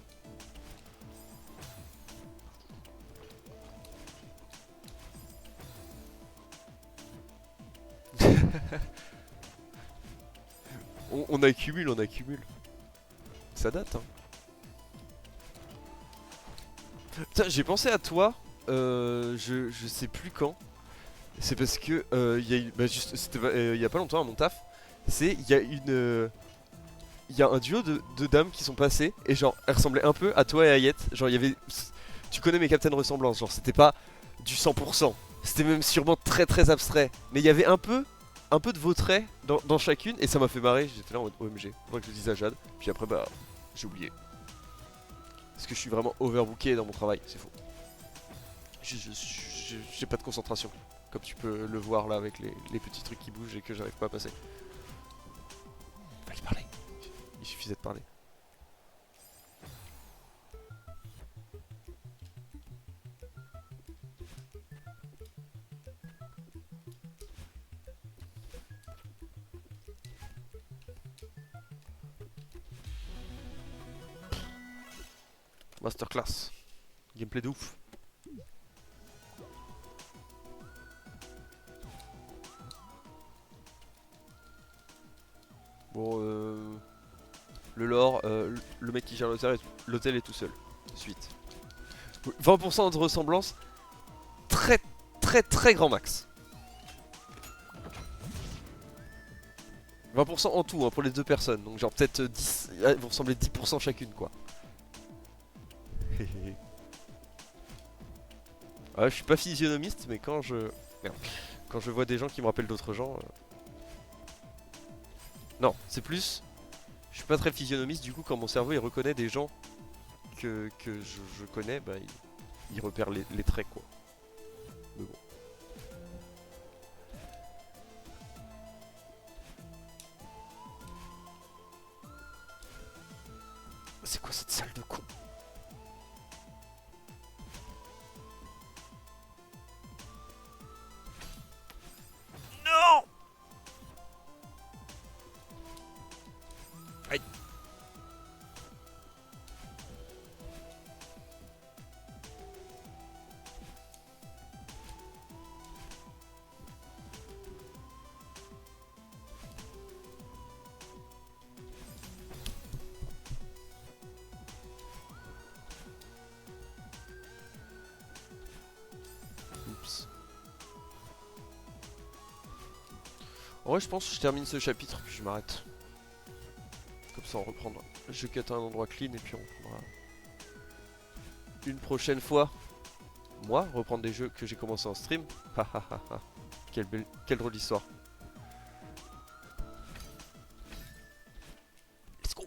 On accumule, on accumule. Ça date, hein. Putain, j'ai pensé à toi. Je sais plus quand. C'est parce que il y a eu, bah juste, c'était il y a pas longtemps à mon taf. Il y a il y a un duo de dames qui sont passées et genre elles ressemblaient un peu à toi et à Yet. Genre il y avait, tu connais mes captains de ressemblance. Genre c'était pas du 100%. C'était même sûrement très très abstrait. Mais il y avait un peu de vos traits dans chacune et ça m'a fait marrer. J'étais là en mode OMG. Faudrait que je le dise à Jade. Puis après bah j'ai oublié. Parce que je suis vraiment overbooké dans mon travail. C'est faux. J'ai pas de concentration. Comme tu peux le voir là avec les petits trucs qui bougent et que j'arrive pas à passer. Fallait parler. Il suffisait de parler. Masterclass. Gameplay de ouf. Bon, le lore, le mec qui gère l'hôtel est tout seul. Suite. 20% de ressemblance, très très très grand max. 20% en tout hein, pour les deux personnes, donc genre peut-être 10, vous ressemblez 10% chacune quoi. Ouais, je suis pas physionomiste, mais merde. Quand je vois des gens qui me rappellent d'autres gens... Non, c'est plus... Je suis pas très physionomiste, du coup quand mon cerveau il reconnaît des gens que je connais, bah il repère les traits quoi. Mais bon. C'est quoi cette salle de con? Non! Aïe. Oups. En vrai je pense que je termine ce chapitre puis je m'arrête. Comme ça on reprendra. Je cut à un endroit clean et puis on reprendra une prochaine fois. Moi, reprendre des jeux que j'ai commencé en stream. Hahaha. Quelle drôle d'histoire. Let's go.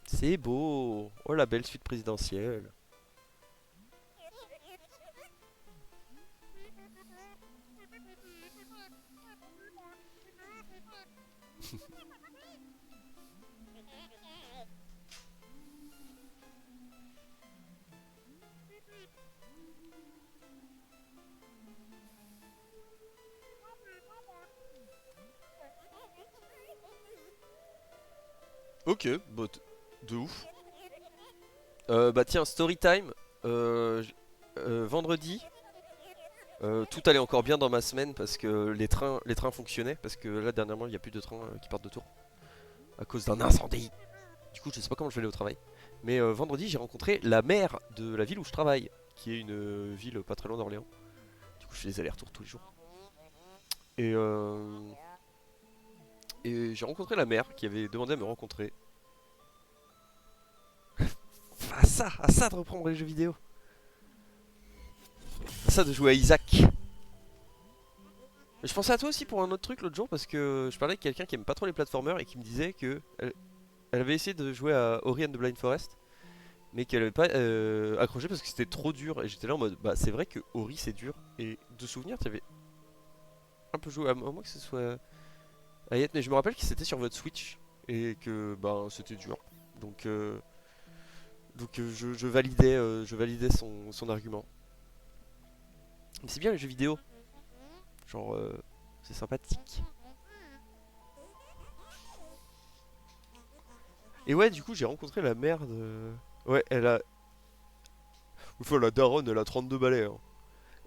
C'est beau. Oh la belle suite présidentielle. Ok, bah de ouf. Bah tiens, story time. Vendredi, tout allait encore bien dans ma semaine parce que les trains fonctionnaient. Parce que là, dernièrement, il n'y a plus de trains qui partent de Tours à cause d'un incendie. Du coup, je sais pas comment je vais aller au travail. Mais vendredi, j'ai rencontré la maire de la ville où je travaille, qui est une ville pas très loin d'Orléans. Du coup, je fais des allers-retours tous les jours. Et, euh, et j'ai rencontré la maire qui avait demandé à me rencontrer. À ça de reprendre les jeux vidéo. À ça de jouer à Isaac. Je pensais à toi aussi pour un autre truc l'autre jour parce que je parlais avec quelqu'un qui aime pas trop les platformers et qui me disait que elle avait essayé de jouer à Ori and the Blind Forest mais qu'elle avait pas accroché parce que c'était trop dur et j'étais là en mode bah c'est vrai que Ori c'est dur et de souvenir tu avais un peu joué à moins que ce soit Ayet mais je me rappelle que c'était sur votre Switch et que bah c'était dur donc je validais son argument mais c'est bien les jeux vidéo genre c'est sympathique. Et ouais, du coup, j'ai rencontré la mère de. Ouais, elle a. Enfin, la daronne, elle a 32 balais. Hein.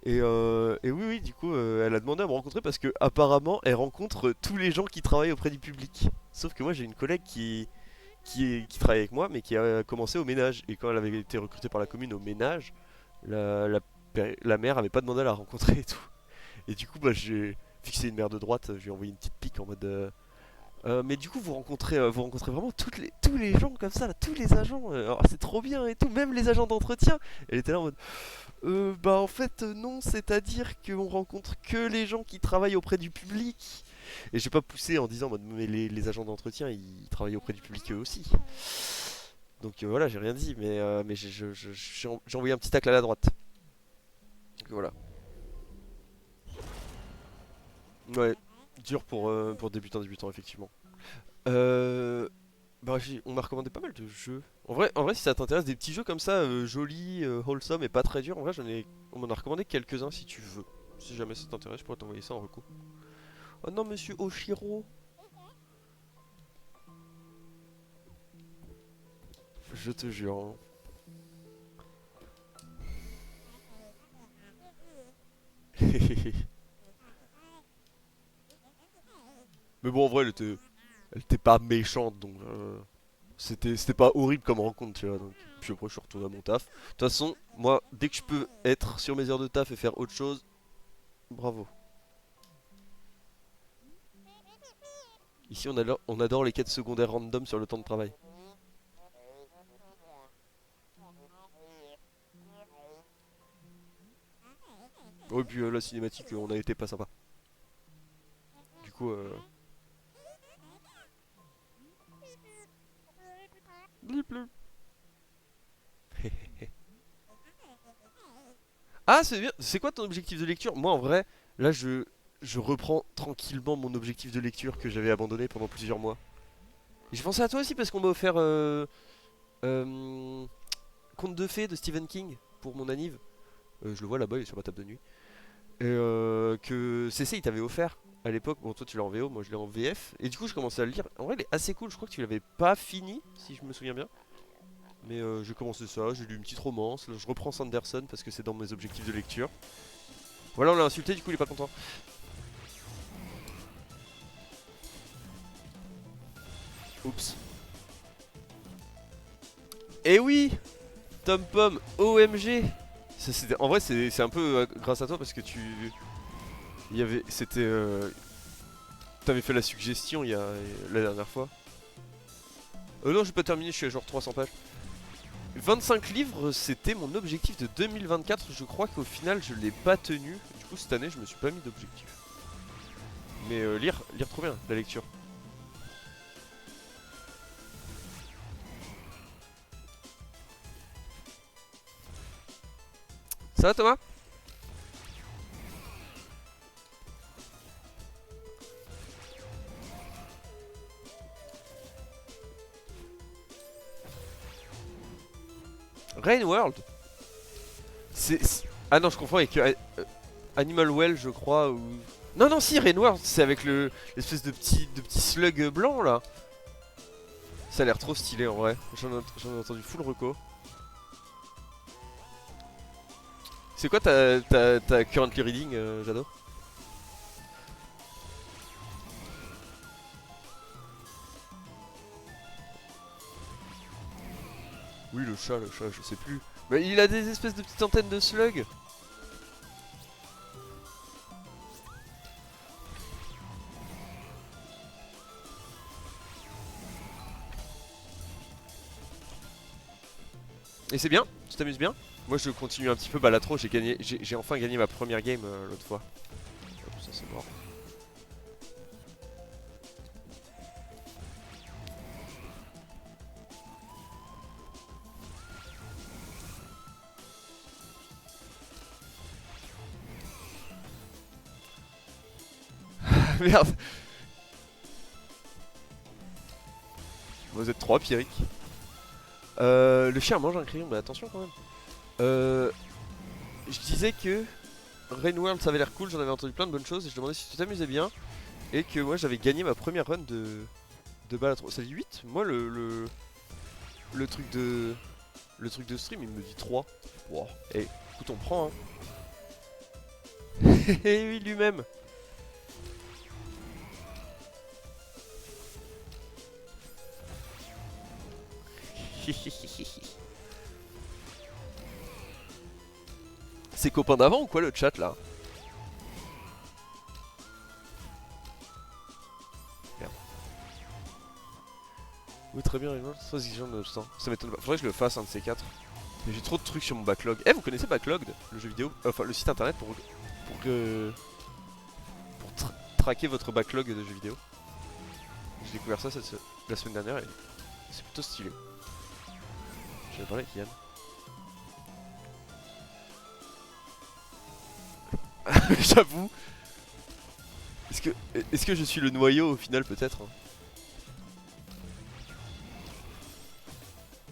Et oui, oui, du coup, elle a demandé à me rencontrer parce que apparemment, elle rencontre tous les gens qui travaillent auprès du public. Sauf que moi, j'ai une collègue qui travaille avec moi, mais qui a commencé au ménage. Et quand elle avait été recrutée par la commune au ménage, la mère avait pas demandé à la rencontrer et tout. Et du coup, bah, j'ai fixé une mère de droite, je lui ai envoyé une petite pique en mode. Mais du coup, vous rencontrez vraiment tous les gens comme ça, là, tous les agents. Alors, c'est trop bien et tout, même les agents d'entretien. Elle était là en mode, bah en fait non, c'est-à-dire qu'on rencontre que les gens qui travaillent auprès du public. Et j'ai pas poussé en disant, mais les agents d'entretien, ils travaillent auprès du public eux aussi. Donc voilà, j'ai rien dit, mais j'ai envoyé un petit tacle à la droite. Donc voilà. Ouais, dur pour débutant, effectivement. Euh, Bah, on m'a recommandé pas mal de jeux. En vrai, si ça t'intéresse, des petits jeux comme ça, jolis, wholesome et pas très durs, en vrai, on m'en a recommandé quelques-uns si tu veux. Si jamais ça t'intéresse, je pourrais t'envoyer ça en reco. Oh non, monsieur Oshiro, je te jure. Hein. Mais bon, en vrai, elle était pas méchante, donc c'était pas horrible comme rencontre, tu vois. Donc. Puis après, je suis retourné à mon taf. De toute façon, moi, dès que je peux être sur mes heures de taf et faire autre chose, bravo. Ici, on adore les quêtes secondaires random sur le temps de travail. Ouais, puis la cinématique, on a été pas sympa. Du coup, blip, blip. Ah, c'est bien. C'est quoi ton objectif de lecture? Moi, en vrai, là, je reprends tranquillement mon objectif de lecture que j'avais abandonné pendant plusieurs mois. J'ai pensé à toi aussi parce qu'on m'a offert euh, Conte de fées de Stephen King pour mon anniv. Je le vois là-bas, il est sur ma table de nuit. Et que CC il t'avait offert à l'époque. Bon, toi tu l'as en VO, moi je l'ai en VF. Et du coup, je commençais à le lire. En vrai, il est assez cool. Je crois que tu l'avais pas fini, si je me souviens bien. Mais j'ai commencé ça, j'ai lu une petite romance. Là, je reprends Sanderson parce que c'est dans mes objectifs de lecture. Voilà, on l'a insulté, du coup, il est pas content. Oups. Et oui, Tom Pom, OMG. En vrai, c'est un peu grâce à toi parce que il y avait, c'était, t'avais fait la suggestion la dernière fois. Non, j'ai pas terminé, je suis à genre 300 pages. 25 livres, c'était mon objectif de 2024. Je crois qu'au final, je l'ai pas tenu. Du coup, cette année, je me suis pas mis d'objectif. Mais lire trop bien, la lecture. Ça va, Thomas? Rain World? Ah non, je confonds avec Animal Well, je crois. Ou... Non, non, si, Rain World, c'est avec l'espèce de petit slug blanc là. Ça a l'air trop stylé en vrai. J'en ai entendu full reco. C'est quoi ta currently reading, Jado? Oui, le chat, je sais plus. Mais il a des espèces de petites antennes de slug. Et c'est bien, tu t'amuses bien. Moi je continue un petit peu Balatro, j'ai enfin gagné ma première game l'autre fois. Hop, ça c'est mort. Merde. Vous êtes trois Pierrick. Le chien mange un crayon, mais attention quand même. Je disais que Rain World ça avait l'air cool, j'en avais entendu plein de bonnes choses et je demandais si tu t'amusais bien. Et que moi j'avais gagné ma première run de Balatro. Ça dit 8. Moi le truc de. Le truc de stream il me dit 3. Wow. Et écoute on prend hein. Et oui lui-même. C'est copain d'avant ou quoi le chat là? Merde. Oui très bien, très exigeant de ça. Ça m'étonne pas. Faudrait que je le fasse un de ces quatre. Mais j'ai trop de trucs sur mon backlog. Eh vous connaissez Backlogged, le jeu vidéo? Enfin le site internet pour traquer votre backlog de jeux vidéo. J'ai découvert ça la semaine dernière et c'est plutôt stylé. J'avais parlé avec Yann. J'avoue. Est-ce que je suis le noyau au final peut-être hein.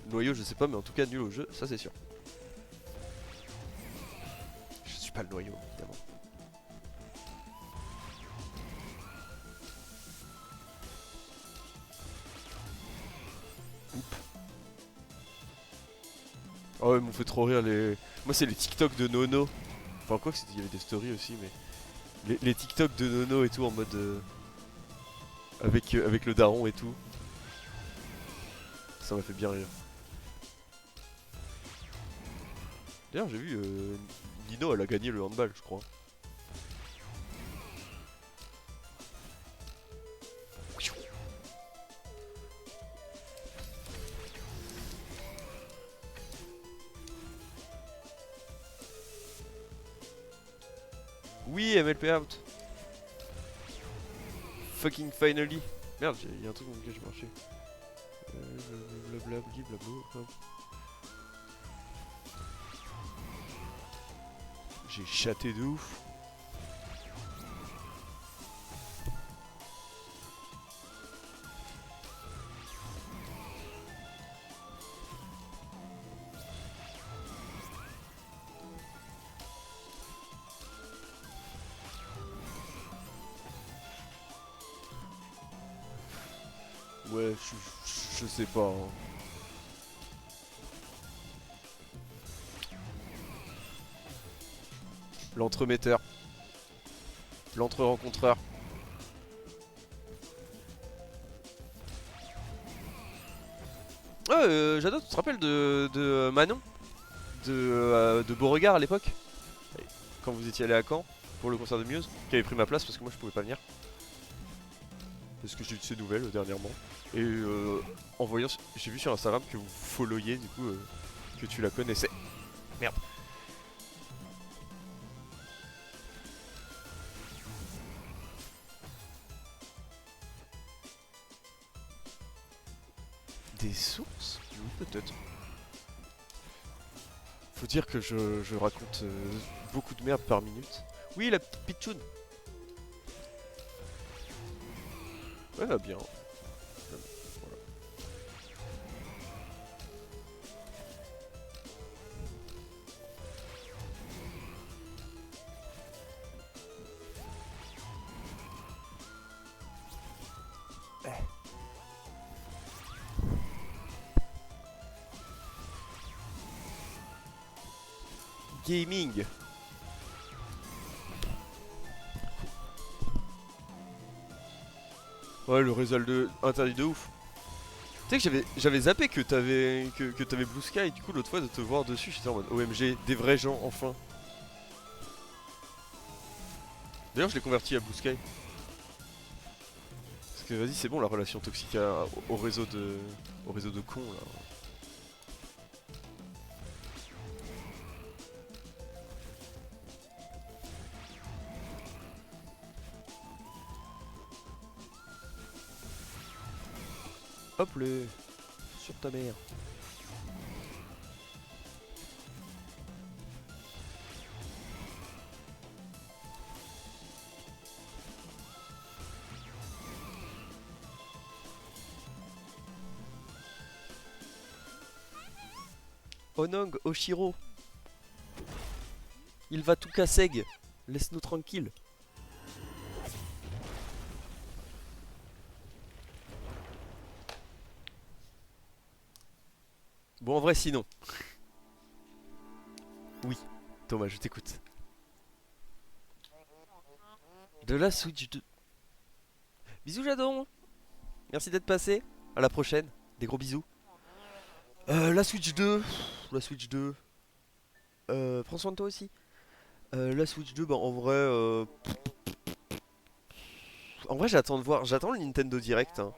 Noyau je sais pas mais en tout cas nul au jeu, ça c'est sûr. Je suis pas le noyau évidemment. Oh ils m'ont fait trop rire les... Moi c'est les TikTok de Nono. Enfin quoi que il y avait des stories aussi mais... Les TikTok de Nono et tout en mode... avec le daron et tout. Ça m'a fait bien rire. D'ailleurs j'ai vu Nino elle a gagné le handball je crois. Oui MLP out. Fucking finally. Merde y'a un truc dans lequel j'ai marché. Blablabla blablabla. J'ai chaté de ouf. Ouais, je sais pas. Hein. L'entremetteur. L'entre-rencontreur. Jadot, tu te rappelles de Manon de Beauregard à l'époque? Quand vous étiez allé à Caen pour le concert de Muse, qui avait pris ma place parce que moi je pouvais pas venir. Parce que j'ai eu de ses nouvelles dernièrement. Et en voyant, j'ai vu sur Instagram que vous followiez du coup, que tu la connaissais. Merde. Des sources? Oui, peut-être. Faut dire que je raconte beaucoup de merde par minute. Oui, la petite pitchoun. Ouais, va bien. Voilà. Gaming. Ouais, le résultat interdit de ouf. Tu sais que j'avais zappé que t'avais Blue Sky, du coup l'autre fois de te voir dessus, j'étais en mode OMG, des vrais gens enfin. D'ailleurs je l'ai converti à Blue Sky. Parce que vas-y c'est bon la relation toxique au réseau de cons là. Hop le sur ta mère. Onong Oshiro, il va tout casser, laisse-nous tranquille. Bon en vrai sinon. Oui, Thomas je t'écoute. De la Switch 2. Bisous Jadon. Merci d'être passé. À la prochaine. Des gros bisous. La Switch 2. La Switch 2. Prends soin de toi aussi. La Switch 2, bah en vrai j'attends de voir. J'attends le Nintendo Direct hein,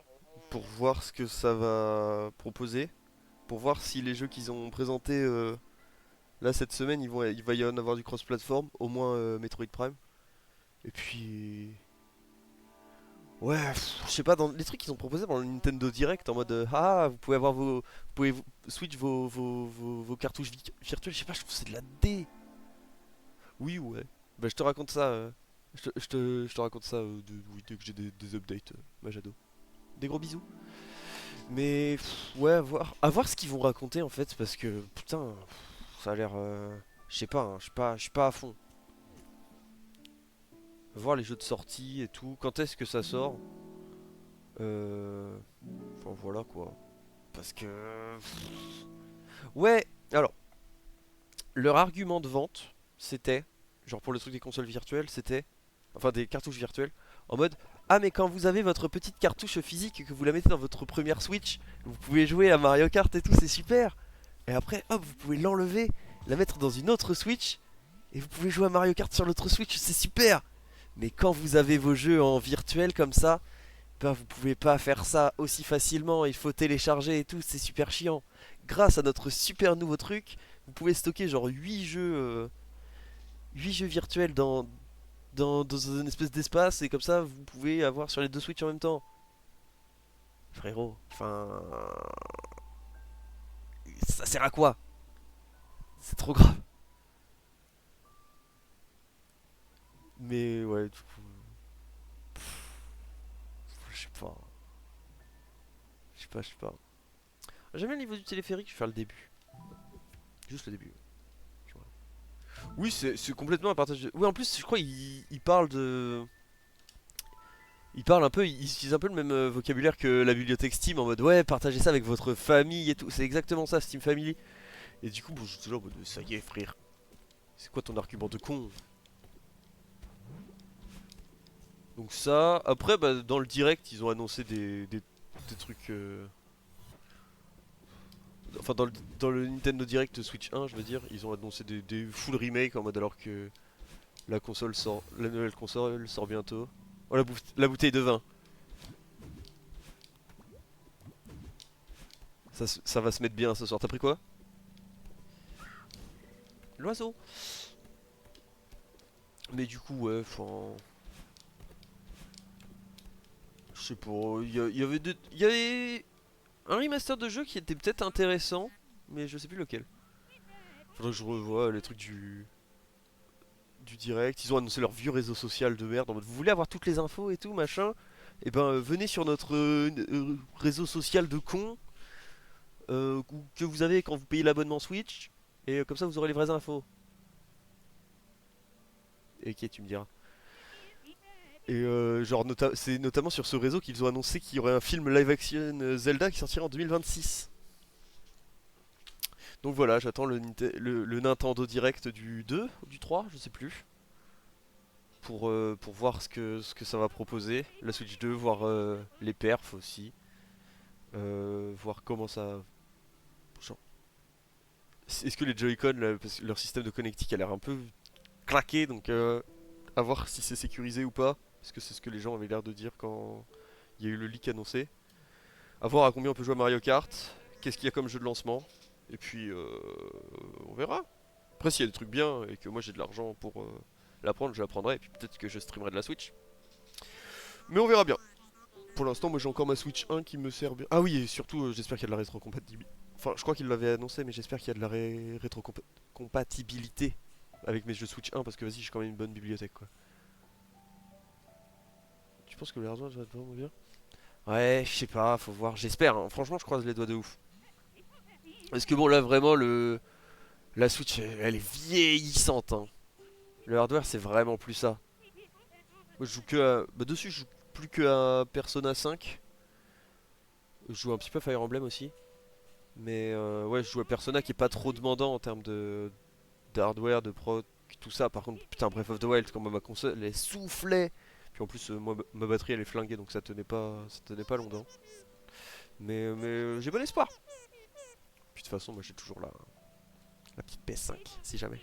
pour voir ce que ça va proposer. Pour voir si les jeux qu'ils ont présentés là cette semaine, il va y en avoir du cross-platform. Au moins Metroid Prime. Et puis. Ouais, je sais pas, dans les trucs qu'ils ont proposés dans le Nintendo Direct en mode ah, vous pouvez avoir vos. Vous pouvez switch vos cartouches virtuelles, je sais pas, je trouve que c'est de la D. Oui, ouais. Bah, je te raconte ça. Je te raconte ça oui, dès que j'ai des updates, Majado. Des gros bisous. Mais ouais, à voir ce qu'ils vont raconter en fait, parce que putain, ça a l'air. Je sais pas, hein, je suis pas à fond. Voir les jeux de sortie et tout, quand est-ce que ça sort. Euh... Enfin voilà quoi. Parce que. Ouais, alors, leur argument de vente, c'était, genre pour le truc des consoles virtuelles, c'était, enfin des cartouches virtuelles, en mode, ah mais quand vous avez votre petite cartouche physique et que vous la mettez dans votre première Switch, vous pouvez jouer à Mario Kart et tout, c'est super. Et après, hop, vous pouvez l'enlever, la mettre dans une autre Switch, et vous pouvez jouer à Mario Kart sur l'autre Switch, c'est super. Mais quand vous avez vos jeux en virtuel comme ça, ben vous pouvez pas faire ça aussi facilement, il faut télécharger et tout, c'est super chiant. Grâce à notre super nouveau truc, vous pouvez stocker genre 8 jeux virtuels dans une espèce d'espace et comme ça vous pouvez avoir sur les deux Switch en même temps. Frérot, enfin... Ça sert à quoi? C'est trop grave. Mais ouais, du coup... Je sais pas. Je sais pas. J'aime bien le niveau du téléphérique, je vais faire le début. Juste le début. Tu vois. Oui, c'est complètement un partage de... Oui, en plus, je crois il parle de... Il parle un peu, il utilise un peu le même vocabulaire que la bibliothèque Steam en mode ouais, partagez ça avec votre famille et tout. C'est exactement ça, Steam Family. Et du coup, bon, je suis là en mode ça y est, frère. C'est quoi ton argument de con? Donc ça, après, bah, dans le direct, ils ont annoncé des trucs... Enfin, dans le Nintendo Direct Switch 1, je veux dire, ils ont annoncé des full remakes en mode alors que la nouvelle console sort bientôt. Oh, la bouteille de vin. Ça va se mettre bien ce soir. T'as pris quoi? L'oiseau. Mais du coup, ouais, enfin... Je sais pas, il y avait un remaster de jeu qui était peut-être intéressant, mais je sais plus lequel. Faudrait que je revoie les trucs du direct. Ils ont annoncé leur vieux réseau social de merde en mode vous voulez avoir toutes les infos et tout machin. Et ben venez sur notre réseau social de con que vous avez quand vous payez l'abonnement Switch. Et comme ça vous aurez les vraies infos. Et ok, tu me diras. Et genre c'est notamment sur ce réseau qu'ils ont annoncé qu'il y aurait un film live action Zelda qui sortira en 2026. Donc voilà, j'attends le Nintendo Direct du 2 ou du 3, je sais plus. Pour voir ce que ça va proposer. La Switch 2, voir les perfs aussi. voir comment ça... genre, est-ce que les Joy-Con, là, parce que leur système de connectique a l'air un peu claqué, donc à voir si c'est sécurisé ou pas, parce que c'est ce que les gens avaient l'air de dire quand il y a eu le leak annoncé. À voir à combien on peut jouer à Mario Kart, qu'est-ce qu'il y a comme jeu de lancement, et puis on verra. Après s'il y a des trucs bien et que moi j'ai de l'argent pour l'apprendre, je l'apprendrai, et puis peut-être que je streamerai de la Switch. Mais on verra bien. Pour l'instant, moi j'ai encore ma Switch 1 qui me sert bien. Ah oui, et surtout j'espère qu'il y a de la rétrocompatibilité. Enfin, je crois qu'il l'avait annoncé, mais j'espère qu'il y a de la rétrocompatibilité avec mes jeux Switch 1 parce que vas-y, j'ai quand même une bonne bibliothèque quoi. Tu penses que le hardware va être vraiment bien? Ouais, je sais pas, faut voir. J'espère, hein. Franchement, je croise les doigts de ouf. Parce que bon, là vraiment, la Switch elle est vieillissante. Hein. Le hardware, c'est vraiment plus ça. Moi, je joue que à... Bah, dessus, je joue plus que à Persona 5. Je joue un petit peu à Fire Emblem aussi. Mais ouais, je joue à Persona qui est pas trop demandant en termes de hardware, de pro, tout ça. Par contre, putain, Breath of the Wild, quand ma console elle soufflait. Puis en plus, moi, ma batterie elle est flinguée donc ça tenait pas longtemps. Mais j'ai bon espoir. Puis de toute façon, moi j'ai toujours la petite PS5, si jamais.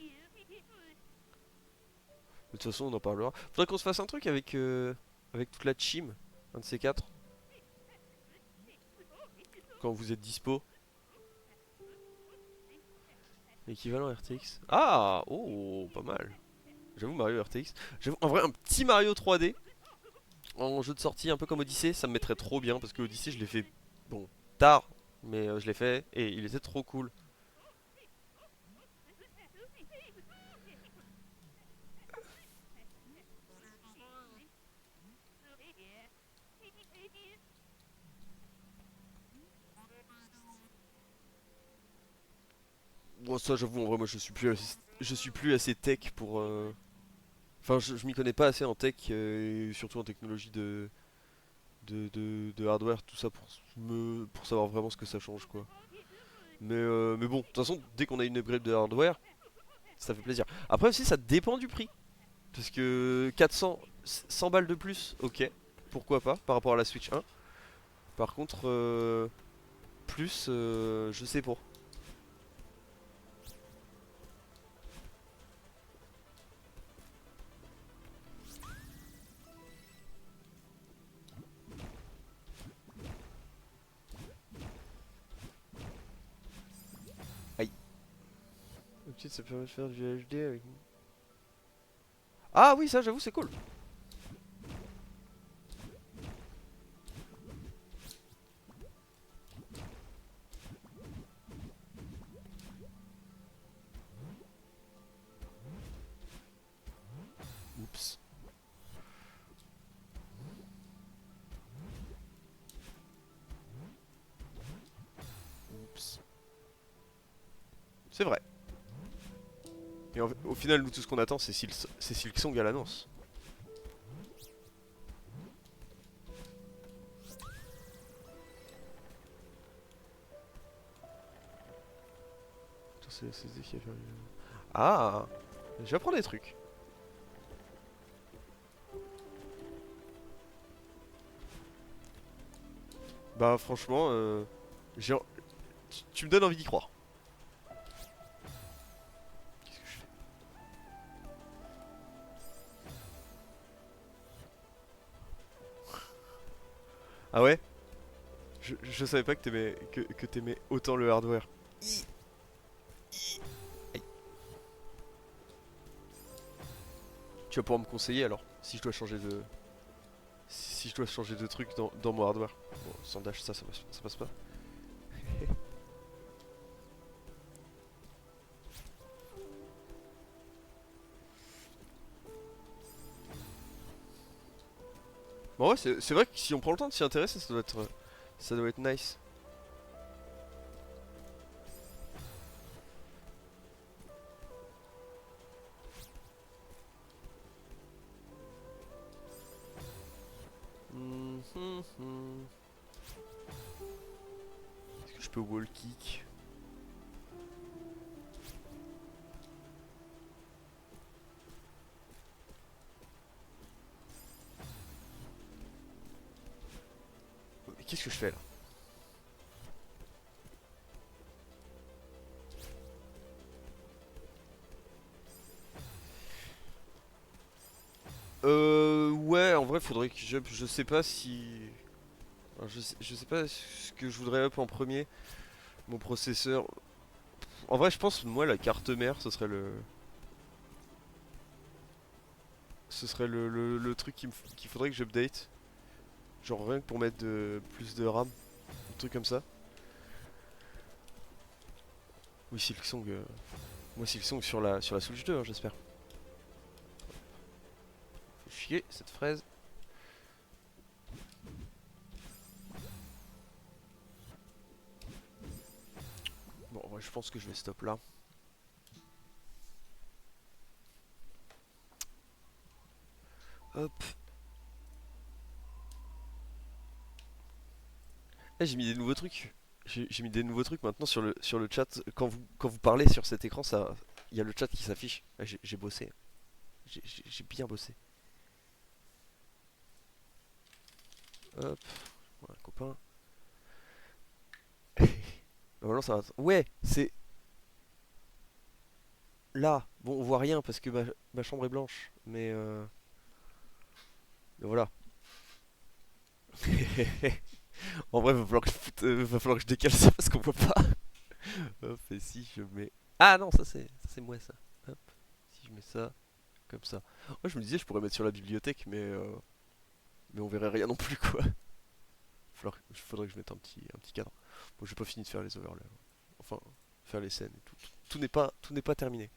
De toute façon, on en parlera. Faudrait qu'on se fasse un truc avec toute la team, un de ces quatre, quand vous êtes dispo. Équivalent RTX. Ah, oh, pas mal. J'avoue, Mario RTX. J'avoue, en vrai, un petit Mario 3D en jeu de sortie, un peu comme Odyssey, ça me mettrait trop bien parce que Odyssey, je l'ai fait, bon, tard, mais je l'ai fait et il était trop cool. Bon, ça, j'avoue, en vrai, moi, je suis plus assez tech pour. Enfin, je m'y connais pas assez en tech, et surtout en technologie de hardware, tout ça pour savoir vraiment ce que ça change, quoi. Mais bon, de toute façon, dès qu'on a une upgrade de hardware, ça fait plaisir. Après aussi, ça dépend du prix. Parce que 400, 100 balles de plus, ok, pourquoi pas, par rapport à la Switch 1. Par contre, plus, je sais pas. Aïe. Ok, ça permet de faire du HD avec... Ah oui, ça j'avoue, c'est cool. Oups. Oups. C'est vrai. Et au final, nous, tout ce qu'on attend, c'est Silksong à l'annonce. C'est SSD qui a perdu. Ah, j'apprends des trucs. Bah franchement, j'ai... tu me donnes envie d'y croire. Qu'est-ce que je fais? Ah ouais? Je savais pas que t'aimais autant le hardware. Aïe. Tu vas pouvoir me conseiller alors, si je dois changer de... Si je dois changer de truc dans mon hardware. Bon, sans dash, ça passe pas. Bon ouais, c'est vrai que si on prend le temps de s'y intéresser, ça doit être nice. Est-ce que je peux wall kick? Mais qu'est-ce que je fais là? Ouais, en vrai, faudrait que j'up. Je sais pas si. Alors, je sais pas ce que je voudrais up en premier. Mon processeur. En vrai, je pense, moi, la carte mère, ce serait le truc qu'il faudrait que j'update. Genre rien que pour mettre plus de RAM, un truc comme ça. Oui, Silksong. Moi, Silksong sur la Switch 2, hein, j'espère. Fait chier, cette fraise. Bon, ouais, je pense que je vais stop là. Hop. Eh, j'ai mis des nouveaux trucs. J'ai mis des nouveaux trucs maintenant sur le chat. Quand vous parlez sur cet écran, ça, il y a le chat qui s'affiche. Ah, j'ai bossé. J'ai bien bossé. Hop. Voilà, copain. Normalement, ça va. Ouais, c'est là. Bon, on voit rien parce que ma chambre est blanche. Mais voilà. En vrai, va falloir que je décale ça parce qu'on voit pas. Hop, et si je mets. Ah non, ça c'est moi ça. Hop. Si je mets ça, comme ça. Moi je me disais je pourrais mettre sur la bibliothèque, mais on verrait rien non plus quoi. Faudrait que je mette un petit cadre. Bon, j'ai pas fini de faire les overlays. Enfin, faire les scènes et tout. Tout n'est pas terminé.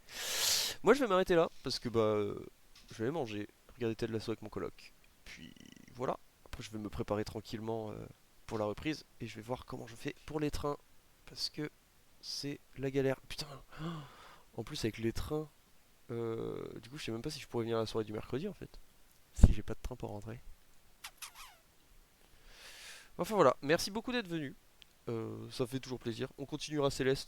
Moi je vais m'arrêter là parce que je vais manger, regarder Ted Lasso avec mon coloc. Puis voilà. Après je vais me préparer tranquillement pour la reprise et je vais voir comment je fais pour les trains parce que c'est la galère. Putain. En plus avec les trains, du coup je sais même pas si je pourrais venir à la soirée du mercredi en fait. Si j'ai pas de train pour rentrer. Enfin voilà, merci beaucoup d'être venu. Ça fait toujours plaisir. On continuera Céleste